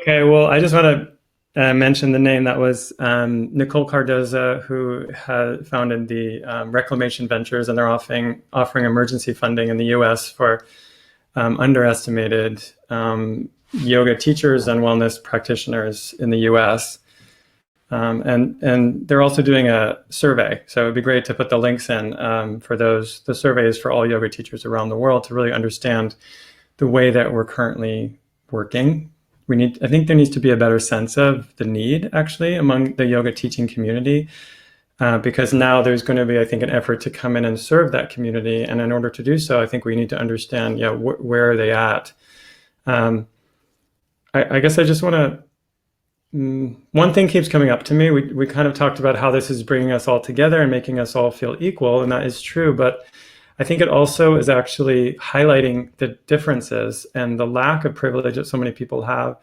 C: Okay, well, I just want to mention the name. That was Nicole Cardoza, who had founded the Reclamation Ventures, and they're offering emergency funding in the U.S. for underestimated yoga teachers and wellness practitioners in the U.S. And they're also doing a survey. So it'd be great to put the links in for the surveys for all yoga teachers around the world to really understand the way that we're currently working. I think there needs to be a better sense of the need actually among the yoga teaching community, because now there's going to be, I think, an effort to come in and serve that community. And in order to do so, I think we need to understand, where are they at? I guess I just want to, one thing keeps coming up to me. We kind of talked about how this is bringing us all together and making us all feel equal, and that is true. But I think it also is actually highlighting the differences and the lack of privilege that so many people have.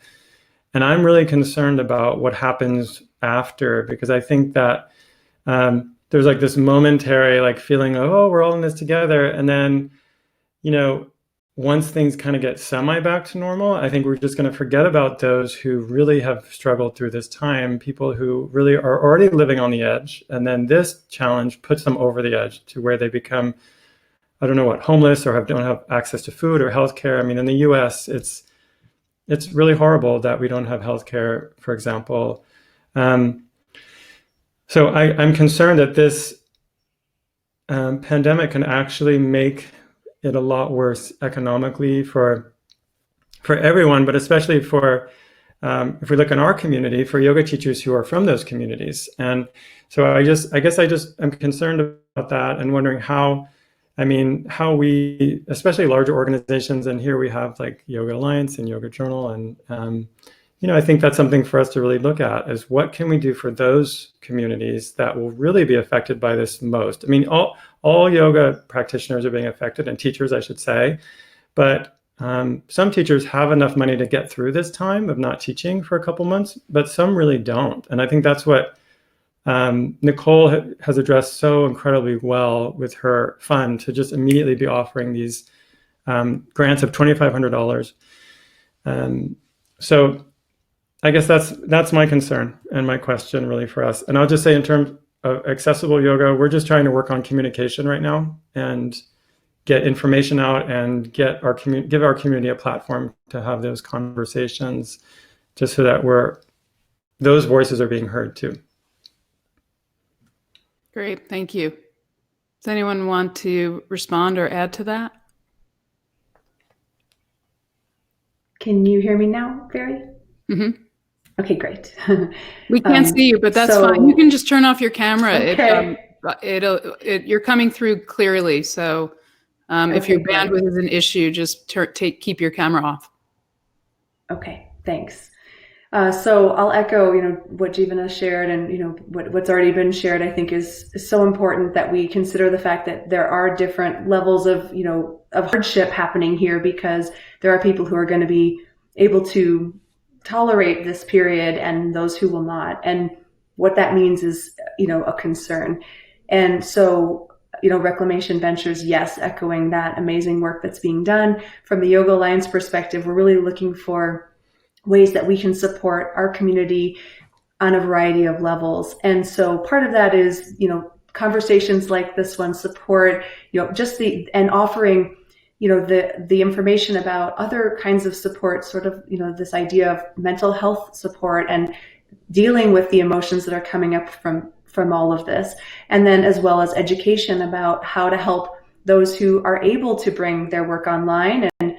C: And I'm really concerned about what happens after, because I think that there's like this momentary like feeling of, oh, we're all in this together. And then, once things kind of get semi back to normal, I think we're just going to forget about those who really have struggled through this time, people who really are already living on the edge. And then this challenge puts them over the edge to where they become, I don't know what, homeless or don't have access to food or healthcare. I mean, in the US, it's really horrible that we don't have healthcare, for example. So I'm concerned that this pandemic can actually make it a lot worse economically for everyone, but especially for, if we look in our community, for yoga teachers who are from those communities. And so I guess I'm concerned about that and wondering how we, especially larger organizations, and here we have like Yoga Alliance and Yoga Journal, and I think that's something for us to really look at, is what can we do for those communities that will really be affected by this most. I mean, all yoga practitioners are being affected, and teachers, I should say, but some teachers have enough money to get through this time of not teaching for a couple months, but some really don't. And I think that's what Nicole has addressed so incredibly well with her fund, to just immediately be offering these grants of $2,500. So I guess that's my concern and my question really for us. And I'll just say, in terms of accessible yoga, we're just trying to work on communication right now and get information out and give our community a platform to have those conversations, just so that those voices are being heard too.
A: Great, thank you. Does anyone want to respond or add to that?
D: Can you hear me now, Barrie?
A: Mm-hmm.
D: Okay, great.
A: We can't see you, but that's fine. You can just turn off your camera.
D: Okay.
A: You're coming through clearly. So if your
D: great.
A: bandwidth is an issue, just keep your camera off.
D: Okay, thanks. So I'll echo, what Jivana shared, and what's already been shared. I think is so important that we consider the fact that there are different levels of hardship happening here, because there are people who are going to be able to tolerate this period and those who will not. And what that means is, a concern. And so, Reclamation Ventures, yes, echoing that amazing work that's being done. From the Yoga Alliance perspective, we're really looking for ways that we can support our community on a variety of levels. And so part of that is, conversations like this one, support, and offering the information about other kinds of support, sort of, this idea of mental health support and dealing with the emotions that are coming up from all of this. And then as well as education about how to help those who are able to bring their work online. And,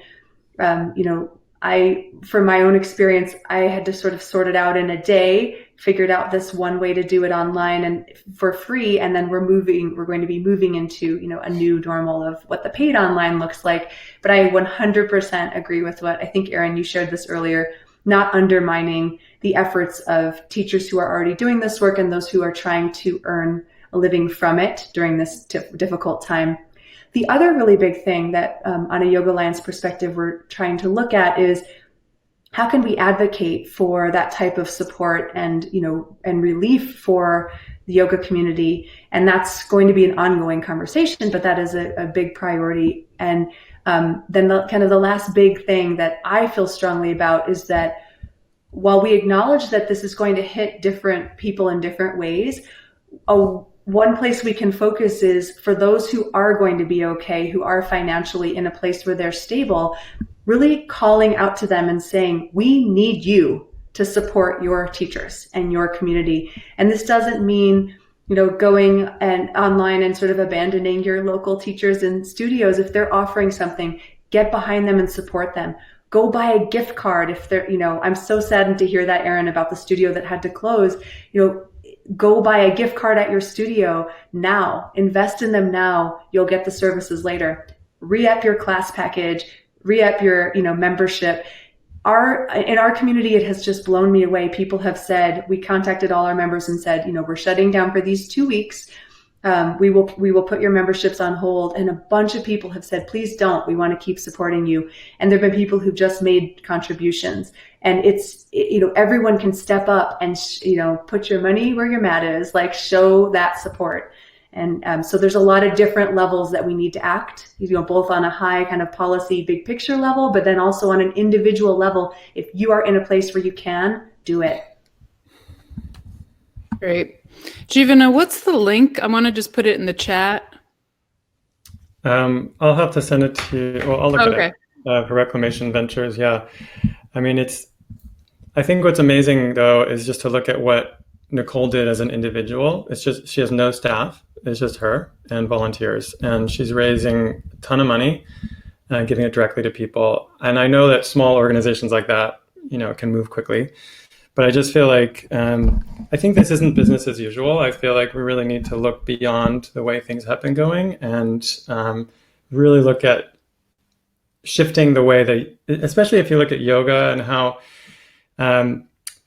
D: from my own experience, I had to sort of sort it out in a day, figured out this one way to do it online and for free. And then we're going to be moving into, a new normal of what the paid online looks like. But I 100% agree with what I think, Erin, you shared this earlier, not undermining the efforts of teachers who are already doing this work and those who are trying to earn a living from it during this difficult time. The other really big thing that on a Yoga Alliance perspective we're trying to look at is, how can we advocate for that type of support and relief for the yoga community? And that's going to be an ongoing conversation, but that is a big priority. And then the last big thing that I feel strongly about is that while we acknowledge that this is going to hit different people in different ways, one place we can focus is for those who are going to be okay, who are financially in a place where they're stable, really calling out to them and saying, we need you to support your teachers and your community. And this doesn't mean, going and online and sort of abandoning your local teachers and studios. If they're offering something, get behind them and support them. Go buy a gift card if they're, I'm so saddened to hear that, Erin, about the studio that had to close. Go buy a gift card at your studio now. Invest in them now. You'll get the services later. Re-up your class package. Re-up your, membership. In our community, it has just blown me away. People have said, we contacted all our members and said, we're shutting down for these 2 weeks. We will put your memberships on hold. And a bunch of people have said, please don't. We want to keep supporting you. And there've been people who've just made contributions. And everyone can step up and, put your money where your mat is, like show that support. And so there's a lot of different levels that we need to act, both on a high kind of policy, big picture level, but then also on an individual level. If you are in a place where you can, do it.
A: Great. Jivana, what's the link? I want to just put it in the chat.
C: I'll have to send it to you. Well, I'll look at
A: Okay.
C: it for Reclamation Ventures. Yeah. I mean, I think what's amazing though, is just to look at what Nicole did as an individual. It's just, she has no staff. It's just her and volunteers, and she's raising a ton of money, giving it directly to people. And I know that small organizations like that, can move quickly, but I just feel like, I think this isn't business as usual. I feel like we really need to look beyond the way things have been going and really look at shifting the way that, especially if you look at yoga and how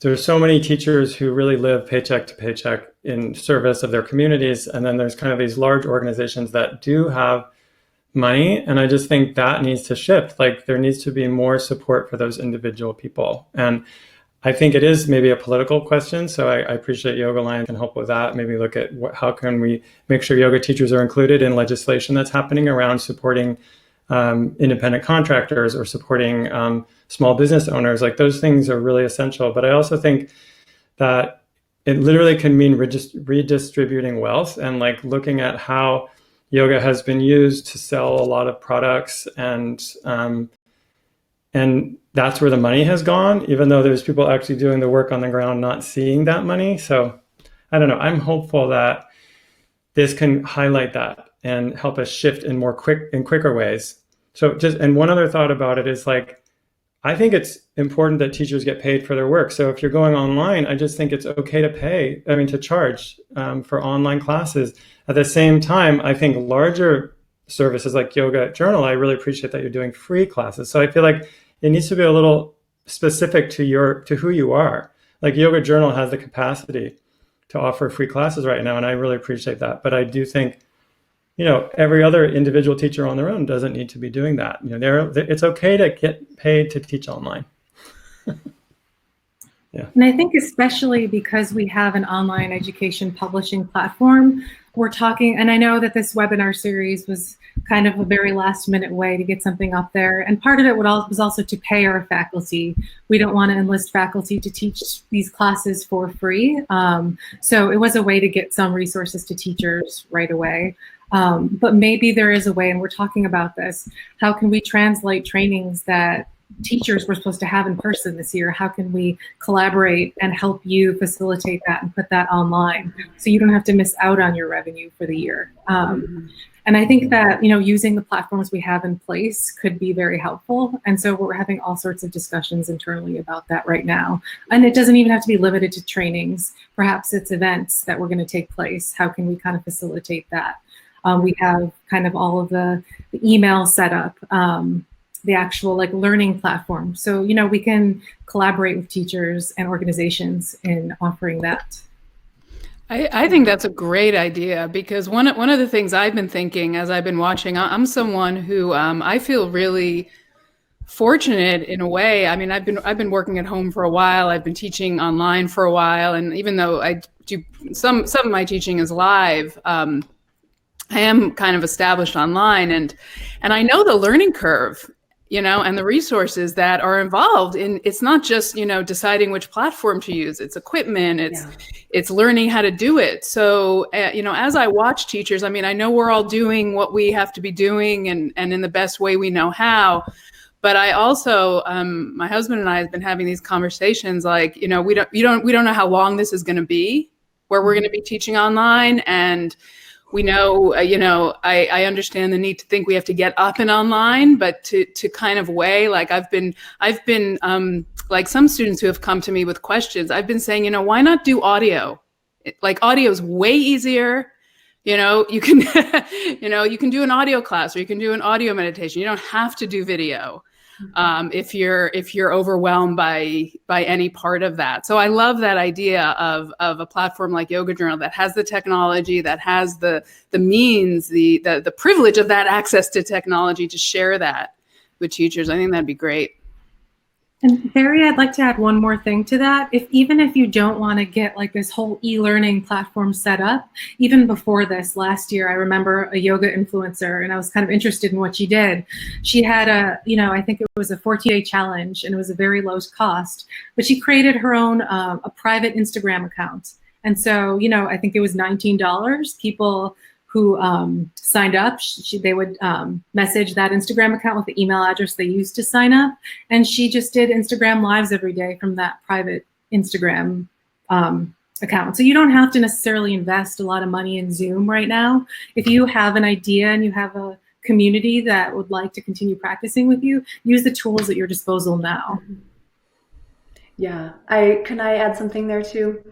C: there's so many teachers who really live paycheck to paycheck in service of their communities. And then there's kind of these large organizations that do have money. And I just think that needs to shift. Like there needs to be more support for those individual people. And I think it is maybe a political question. So I appreciate Yoga Alliance can help with that. Maybe look at how can we make sure yoga teachers are included in legislation that's happening around supporting independent contractors or supporting small business owners. Like those things are really essential. But I also think that it literally can mean redistributing wealth and like looking at how yoga has been used to sell a lot of products, and that's where the money has gone, even though there's people actually doing the work on the ground not seeing that money. So I don't know. I'm hopeful that this can highlight that and help us shift in quicker ways. So and one other thought about it is like, I think it's important that teachers get paid for their work. So if you're going online, I just think it's okay to charge for online classes. At the same time, I think larger services like Yoga Journal, I really appreciate that you're doing free classes. So I feel like it needs to be a little specific to who you are. Like Yoga Journal has the capacity to offer free classes right now, and I really appreciate that. But I do think, every other individual teacher on their own doesn't need to be doing that. It's okay to get paid to teach online. Yeah.
E: And I think especially because we have an online education publishing platform, we're talking, and I know that this webinar series was kind of a very last minute way to get something up there. And part of it was also to pay our faculty. We don't want to enlist faculty to teach these classes for free. So it was a way to get some resources to teachers right away. But maybe there is a way, and we're talking about this, how can we translate trainings that teachers were supposed to have in person this year? How can we collaborate and help you facilitate that and put that online so you don't have to miss out on your revenue for the year? And I think that, using the platforms we have in place could be very helpful. And so we're having all sorts of discussions internally about that right now. And it doesn't even have to be limited to trainings. Perhaps it's events that we're going to take place. How can we kind of facilitate that? We have kind of all of the email set up, the actual learning platform. So, we can collaborate with teachers and organizations in offering that.
A: I think that's a great idea, because one of the things I've been thinking as I've been watching, I'm someone who I feel really fortunate in a way. I mean, I've been working at home for a while. I've been teaching online for a while, and even though I do some of my teaching is live, I am kind of established online, and I know the learning curve, and the resources that are involved in. It's not just deciding which platform to use. It's equipment. It's learning how to do it. So as I watch teachers, I mean, I know we're all doing what we have to be doing, and in the best way we know how. But I also, my husband and I have been having these conversations. Like, we don't know how long this is going to be, where we're going to be teaching online, and we know, I understand the need to think we have to get up and online, but to kind of weigh, like I've been like some students who have come to me with questions, I've been saying, why not do audio? Like audio is way easier. You can, you can do an audio class, or you can do an audio meditation. You don't have to do video. If you're overwhelmed by any part of that. So I love that idea of a platform like Yoga Journal that has the technology, that has the means, the privilege of that access to technology to share that with teachers. I think that'd be great.
E: And Barrie, I'd like to add one more thing to that. Even if you don't want to get like this whole e-learning platform set up, even before this last year, I remember a yoga influencer, and I was kind of interested in what she did. She had I think it was a 14-day challenge, and it was a very low cost, but she created her own a private Instagram account. And so, I think it was $19. People who signed up, they would message that Instagram account with the email address they used to sign up. And she just did Instagram lives every day from that private Instagram account. So you don't have to necessarily invest a lot of money in Zoom right now. If you have an idea and you have a community that would like to continue practicing with you, use the tools at your disposal now.
D: Yeah, can I add something there too?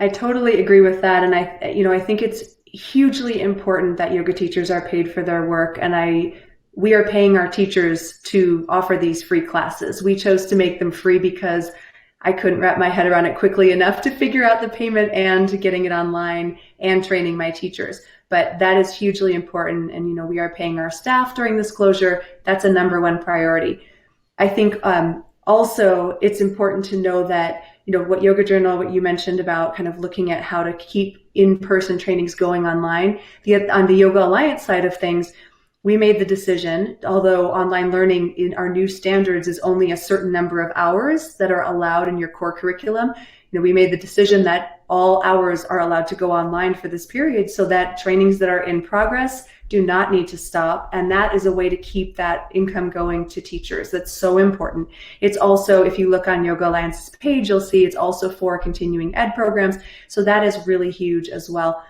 D: I totally agree with that. And I think it's hugely important that yoga teachers are paid for their work, and we are paying our teachers to offer these free classes. We chose to make them free because I couldn't wrap my head around it quickly enough to figure out the payment and getting it online and training my teachers. But that is hugely important, and we are paying our staff during this closure. That's a #1 priority. I think also it's important to know that what Yoga Journal, what you mentioned about kind of looking at how to keep in-person trainings going online. On the Yoga Alliance side of things, we made the decision, although online learning in our new standards is only a certain number of hours that are allowed in your core curriculum, we made the decision that all hours are allowed to go online for this period, so that trainings that are in progress do not need to stop. And that is a way to keep that income going to teachers. That's so important. It's also, if you look on Yoga Alliance's page, you'll see it's also for continuing ed programs. So that is really huge as well.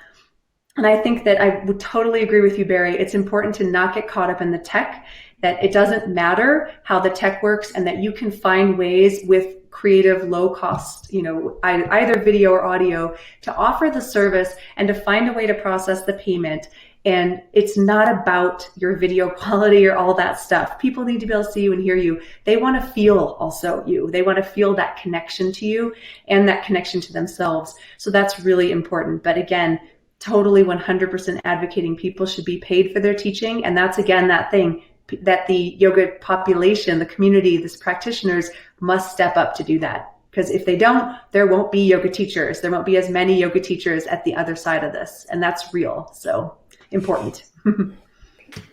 D: And I think that I would totally agree with you, Barrie. It's important to not get caught up in the tech, that it doesn't matter how the tech works, and that you can find ways with creative, low cost, either video or audio, to offer the service and to find a way to process the payment. And it's not about your video quality or all that stuff. People need to be able to see you and hear you. They want to feel also you. They want to feel that connection to you and that connection to themselves. So that's really important. But again, totally 100% advocating people should be paid for their teaching. And that's, again, that thing that the yoga population, the community, these practitioners must step up to do that. Because if they don't, there won't be yoga teachers. There won't be as many yoga teachers at the other side of this. And that's real. So important.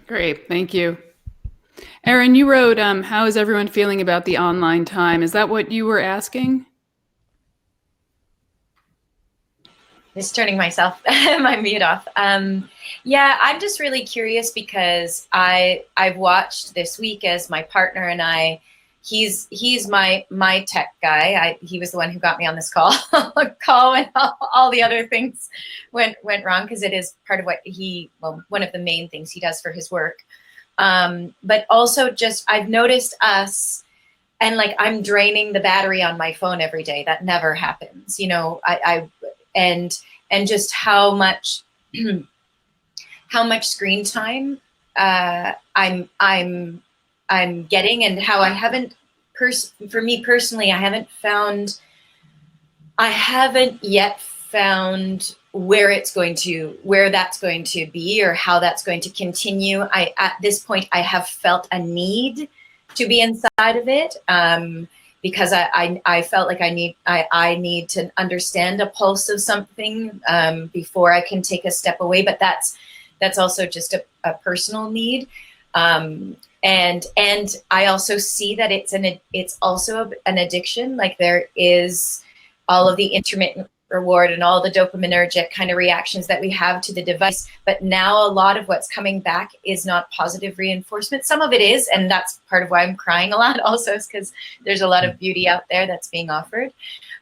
A: Great. Thank you. Erin, you wrote, how is everyone feeling about the online time? Is that what you were asking?
F: Just turning my mute off. Yeah, I'm just really curious because I've watched this week as my partner and I, he's my tech guy. He was the one who got me on this call when all the other things went wrong, because it is part of what one of the main things he does for his work. But also just I've noticed us, and like I'm draining the battery on my phone every day. That never happens, and just how much screen time I'm getting, and how I haven't for me personally, I haven't yet found where that's going to be or how that's going to continue. At this point, I have felt a need to be inside of it. Because I felt like I need to understand a pulse of something before I can take a step away. But that's also just a personal need, and I also see that it's also an addiction. Like there is all of the intermittent reward and all the dopaminergic kind of reactions that we have to the device. But now a lot of what's coming back is not positive reinforcement. Some of it is, and that's part of why I'm crying a lot also, is because there's a lot of beauty out there that's being offered.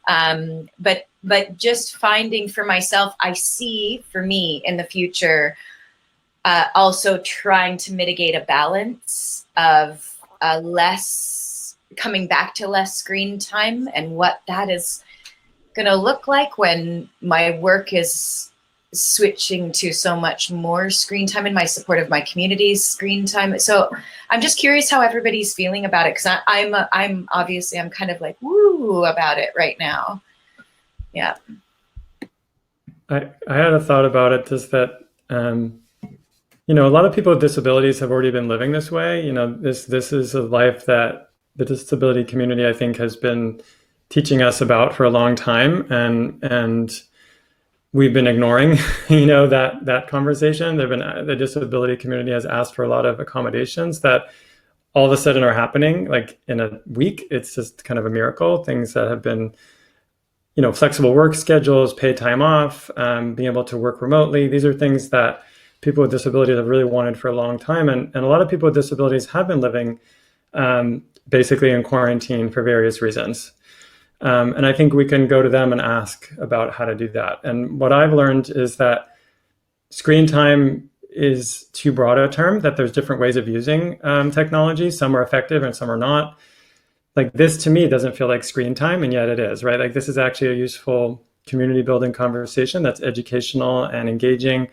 F: But just finding for myself, I see for me in the future, also trying to mitigate a balance of coming back to less screen time, and what that is going to look like when my work is switching to so much more screen time, and my support of my community's screen time. So I'm just curious how everybody's feeling about it, because I'm obviously kind of like woo about it right now. Yeah.
C: I had a thought about it, just that a lot of people with disabilities have already been living this way. This is a life that the disability community, I think, has been teaching us about for a long time, and we've been ignoring, that conversation. The disability community has asked for a lot of accommodations that all of a sudden are happening, like in a week. It's just kind of a miracle. Things that have been, flexible work schedules, paid time off, being able to work remotely. These are things that people with disabilities have really wanted for a long time. And a lot of people with disabilities have been living basically in quarantine for various reasons. And I think we can go to them and ask about how to do that. And what I've learned is that screen time is too broad a term, that there's different ways of using technology. Some are effective and some are not. Like this, to me, doesn't feel like screen time, and yet it is, right? Like this is actually a useful community building conversation that's educational and engaging.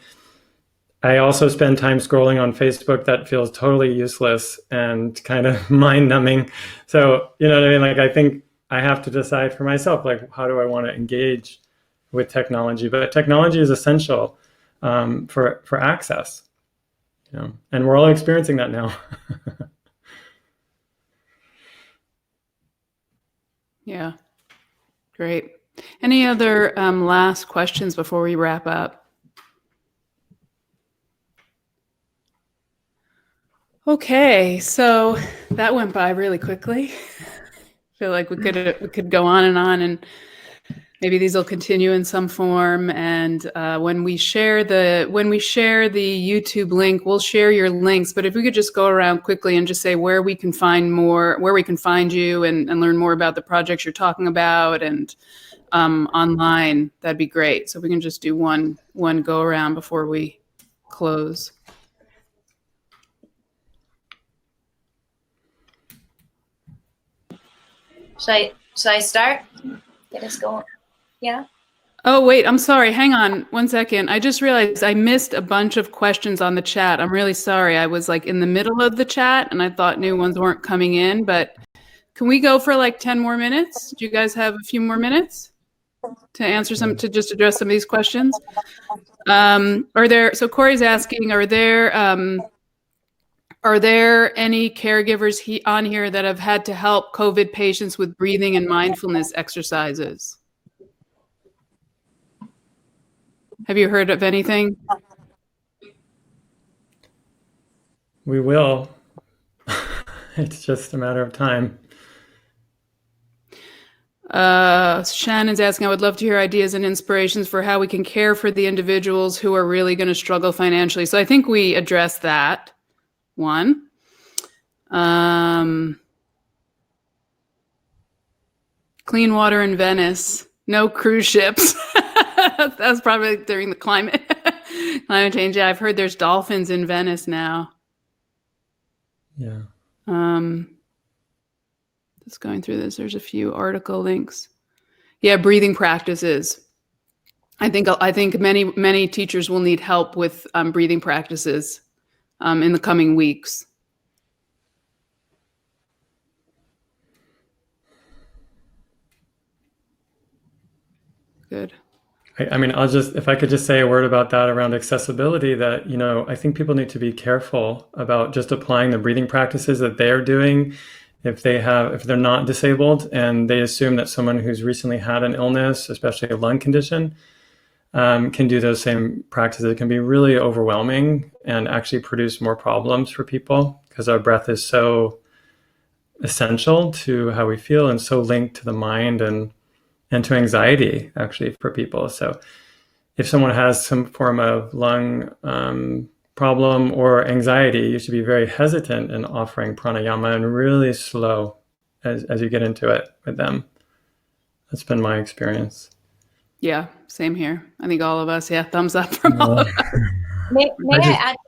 C: I also spend time scrolling on Facebook that feels totally useless and kind of mind numbing. So, you know what I mean? Like, I think I have to decide for myself, like, how do I want to engage with technology? But technology is essential for access, and we're all experiencing that now.
A: Yeah, great. Any other last questions before we wrap up? Okay, so that went by really quickly. I feel like we could go on, and maybe these will continue in some form. And when we share the YouTube link, we'll share your links. But if we could just go around quickly and just say where we can find you and learn more about the projects you're talking about and online, that'd be great. So if we can just do one go around before we close.
F: Should I start? Get us going. Yeah.
A: Oh, wait, I'm sorry. Hang on 1 second. I just realized I missed a bunch of questions on the chat. I'm really sorry. I was like in the middle of the chat and I thought new ones weren't coming in, but can we go for like 10 more minutes? Do you guys have a few more minutes to answer to just address some of these questions? So Corey's asking, are there any caregivers on here that have had to help COVID patients with breathing and mindfulness exercises? Have you heard of anything?
C: We will. It's just a matter of time.
A: Shannon's asking, I would love to hear ideas and inspirations for how we can care for the individuals who are really going to struggle financially. So I think we addressed that one. Clean water in Venice. No cruise ships. That's probably during the climate change. Yeah, I've heard there's dolphins in Venice now.
C: Yeah.
A: Just going through this. There's a few article links. Yeah, breathing practices. I think many teachers will need help with breathing practices in the coming weeks. Good.
C: I mean, if I could just say a word about that around accessibility, that, I think people need to be careful about just applying the breathing practices that they're doing if they're not disabled and they assume that someone who's recently had an illness, especially a lung condition, can do those same practices. It can be really overwhelming and actually produce more problems for people because our breath is so essential to how we feel and so linked to the mind and to anxiety, actually, for people. So if someone has some form of lung problem or anxiety, you should be very hesitant in offering pranayama and really slow as you get into it with them. That's been my experience.
A: Yeah, same here. I think all of us, thumbs up from all of us.
F: May I add to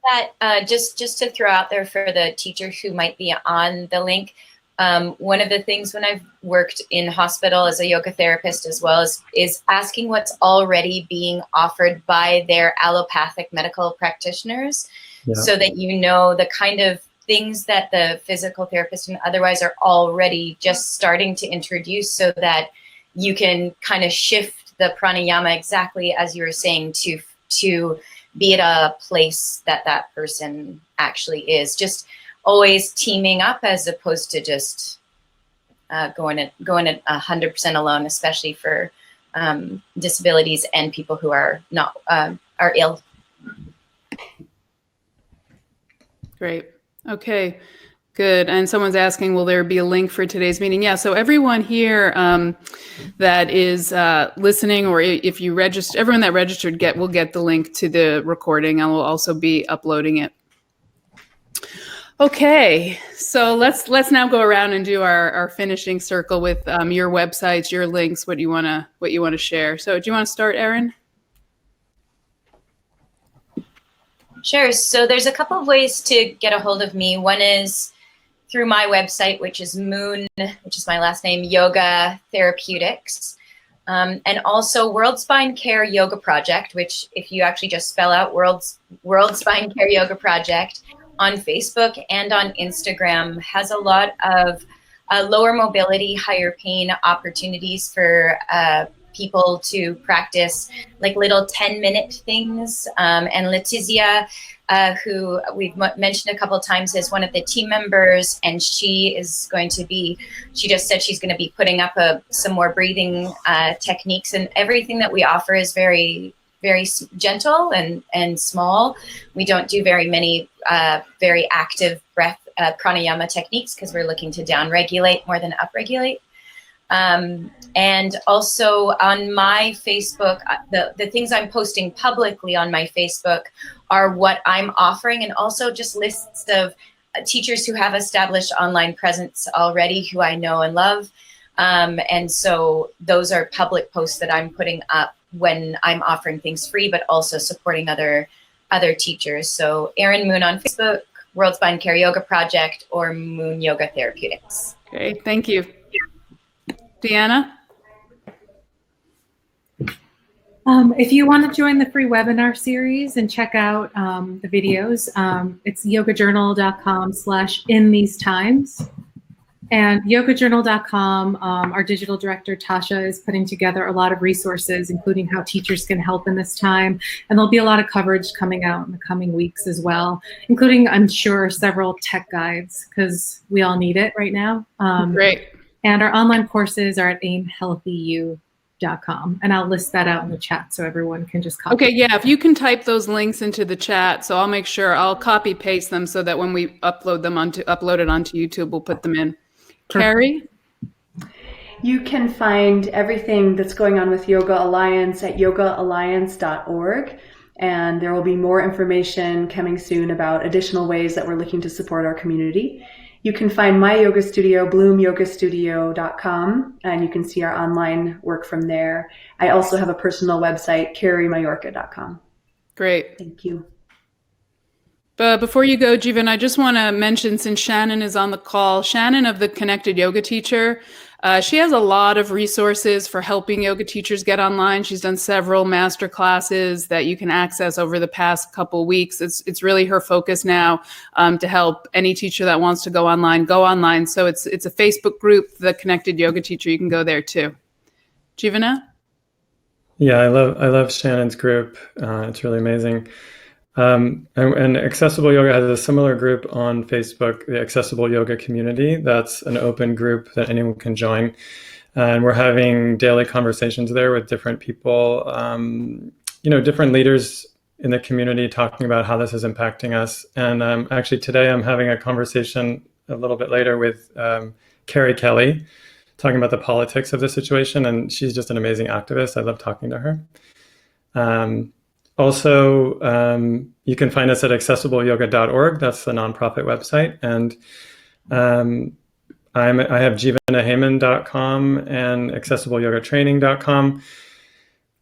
F: that, just to throw out there for the teachers who might be on the link, one of the things when I've worked in hospital as a yoga therapist as well is asking what's already being offered by their allopathic medical practitioners, so that the kind of things that the physical therapist and otherwise are already just starting to introduce, so that you can kind of shift the pranayama exactly as you were saying to be at a place that person actually is. Just always teaming up as opposed to just going it 100% alone, especially for disabilities and people who are not are ill.
A: Great. Okay. Good. And someone's asking, will there be a link for today's meeting? Yeah. So everyone here that is listening, or if you register, everyone that registered will get the link to the recording, and we'll also be uploading it. Okay. So let's now go around and do our finishing circle with your websites, your links, what you want to share. So do you want to start, Erin?
F: Sure. So there's a couple of ways to get a hold of me. One is through my website, which is Moon, which is my last name, Yoga Therapeutics. And also World Spine Care Yoga Project, which if you actually just spell out World Spine Care Yoga Project on Facebook and on Instagram, has a lot of lower mobility, higher pain opportunities for people to practice like little 10-minute things. And Letizia, who we've mentioned a couple of times, is one of the team members, and she just said she's going to be putting up some more breathing techniques, and everything that we offer is very, very gentle and small. We don't do very many very active breath pranayama techniques because we're looking to down-regulate more than up-regulate. And also on my Facebook, the things I'm posting publicly on my Facebook are what I'm offering, and also just lists of teachers who have established online presence already who I know and love. And so those are public posts that I'm putting up when I'm offering things free, but also supporting other teachers. So Erin Moon on Facebook, World Spine Care Yoga Project, or Moon Yoga Therapeutics.
A: Okay, thank you. Deanna?
E: If you want to join the free webinar series and check out the videos, it's yogajournal.com/inthesetimes. And yogajournal.com, our digital director, Tasha, is putting together a lot of resources, including how teachers can help in this time. And there'll be a lot of coverage coming out in the coming weeks as well, including, I'm sure, several tech guides, because we all need it right now.
A: Great.
E: And our online courses are at aimhealthyu.com. And I'll list that out in the chat so everyone can just copy.
A: Okay, yeah, if you can type those links into the chat, so I'll make sure I'll copy paste them so that when we upload it onto YouTube, we'll put them in. Kerry?
D: You can find everything that's going on with Yoga Alliance at yogaalliance.org. And there will be more information coming soon about additional ways that we're looking to support our community. You can find my yoga studio, bloomyogastudio.com, and you can see our online work from there. I also have a personal website, Maiorca.com.
A: Great.
D: Thank you.
A: But before you go, Jivana, I just want to mention, since Shannon is on the call, Shannon of the Connected Yoga Teacher, she has a lot of resources for helping yoga teachers get online. She's done several master classes that you can access over the past couple weeks. It's really her focus now to help any teacher that wants to go online, go online. So it's a Facebook group, the Connected Yoga Teacher. You can go there too. Jivana?
C: Yeah, I love Shannon's group. It's really amazing. And Accessible Yoga has a similar group on Facebook, the Accessible Yoga Community. That's an open group that anyone can join. And we're having daily conversations there with different people, different leaders in the community talking about how this is impacting us. And actually today I'm having a conversation a little bit later with Kerry Kelly, talking about the politics of the situation. And she's just an amazing activist. I love talking to her. Also, you can find us at accessibleyoga.org. That's the nonprofit website. And I have jivanaheyman.com and accessibleyogatraining.com.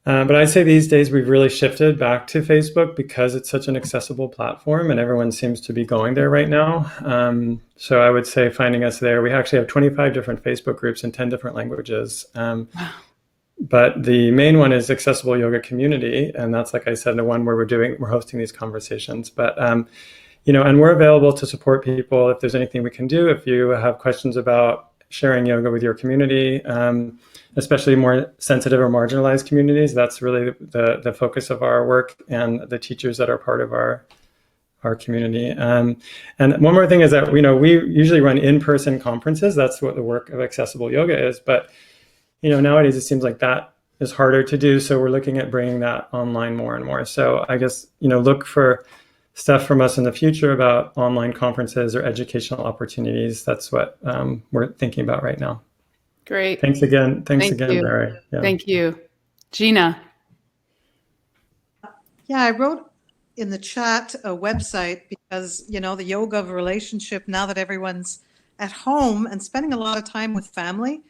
C: But I'd say these days we've really shifted back to Facebook because it's such an accessible platform and everyone seems to be going there right now. So I would say finding us there. We actually have 25 different Facebook groups in 10 different languages. But the main one is Accessible Yoga Community, and that's, like I said, the one where we're hosting these conversations. But and we're available to support people if there's anything we can do. If you have questions about sharing yoga with your community, especially more sensitive or marginalized communities, that's really the focus of our work and the teachers that are part of our our community. And one more thing is that, we usually run in-person conferences. That's what the work of accessible yoga is. But, nowadays it seems like that is harder to do. So we're looking at bringing that online more and more. So I guess, look for stuff from us in the future about online conferences or educational opportunities. That's what we're thinking about right now.
A: Great.
C: Thanks again.
A: Thank you.
C: Barrie. Yeah.
A: Thank you. Gina.
B: Yeah, I wrote in the chat a website because, the yoga of relationship, now that everyone's at home and spending a lot of time with family,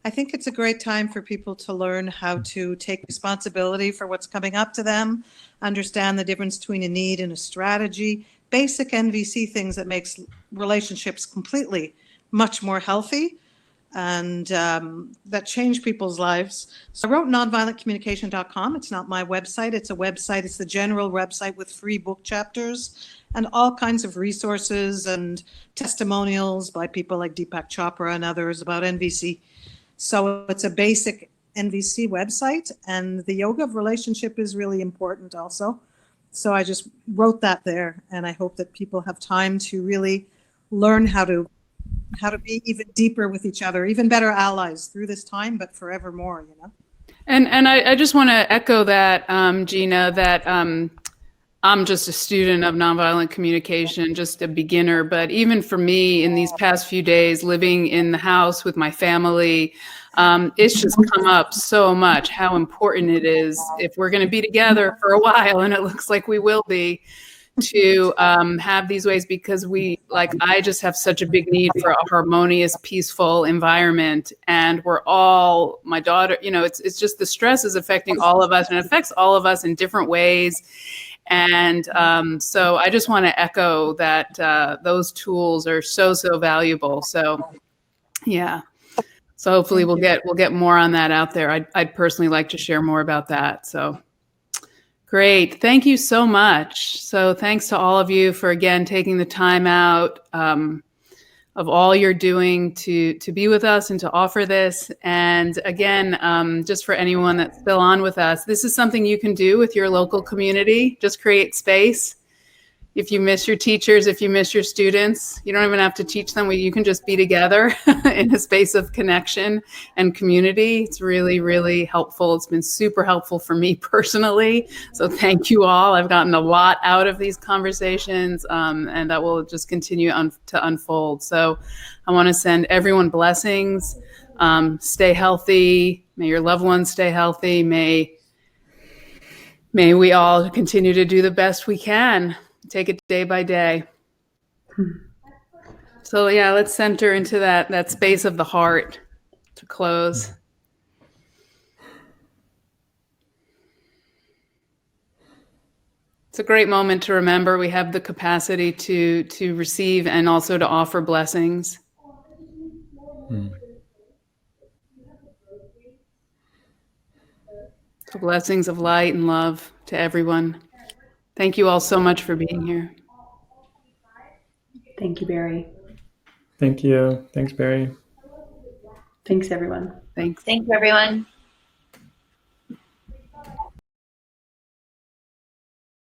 B: I think it's a great time for people to learn how to take responsibility for what's coming up to them, understand the difference between a need and a strategy, basic NVC things that makes relationships completely much more healthy and that change people's lives. So I wrote nonviolentcommunication.com. It's not my website. It's a website. It's the general website with free book chapters and all kinds of resources and testimonials by people like Deepak Chopra and others about NVC. So it's a basic NVC website, and the yoga of relationship is really important also. So I just wrote that there, and I hope that people have time to really learn how to be even deeper with each other, even better allies through this time, but forevermore,
A: And I just want to echo that, Gina, that I'm just a student of nonviolent communication, just a beginner. But even for me, in these past few days, living in the house with my family, it's just come up so much how important it is, if we're going to be together for a while, and it looks like we will be, to have these ways, because I just have such a big need for a harmonious, peaceful environment. And we're all, my daughter, it's just the stress is affecting all of us, and it affects all of us in different ways. And so I just want to echo that those tools are so valuable. So yeah. So hopefully we'll get more on that out there. I'd personally like to share more about that. So great. Thank you so much. So thanks to all of you for, again, taking the time out of all you're doing to be with us and to offer this. And again, just for anyone that's still on with us, this is something you can do with your local community. Just create space. If you miss your teachers, if you miss your students, you don't even have to teach them. You can just be together in a space of connection and community. It's really, really helpful. It's been super helpful for me personally. So thank you all. I've gotten a lot out of these conversations, and that will just continue to unfold. So I want to send everyone blessings. Stay healthy. May your loved ones stay healthy. May we all continue to do the best we can. Take it day by day. So yeah, let's center into that space of the heart to close. It's a great moment to remember we have the capacity to receive and also to offer blessings. So blessings of light and love to everyone. Thank you all so much for being here.
D: Thank you, Barrie.
C: Thank you. Thanks, Barrie.
D: Thanks, everyone.
A: Thanks.
F: Thank you, everyone.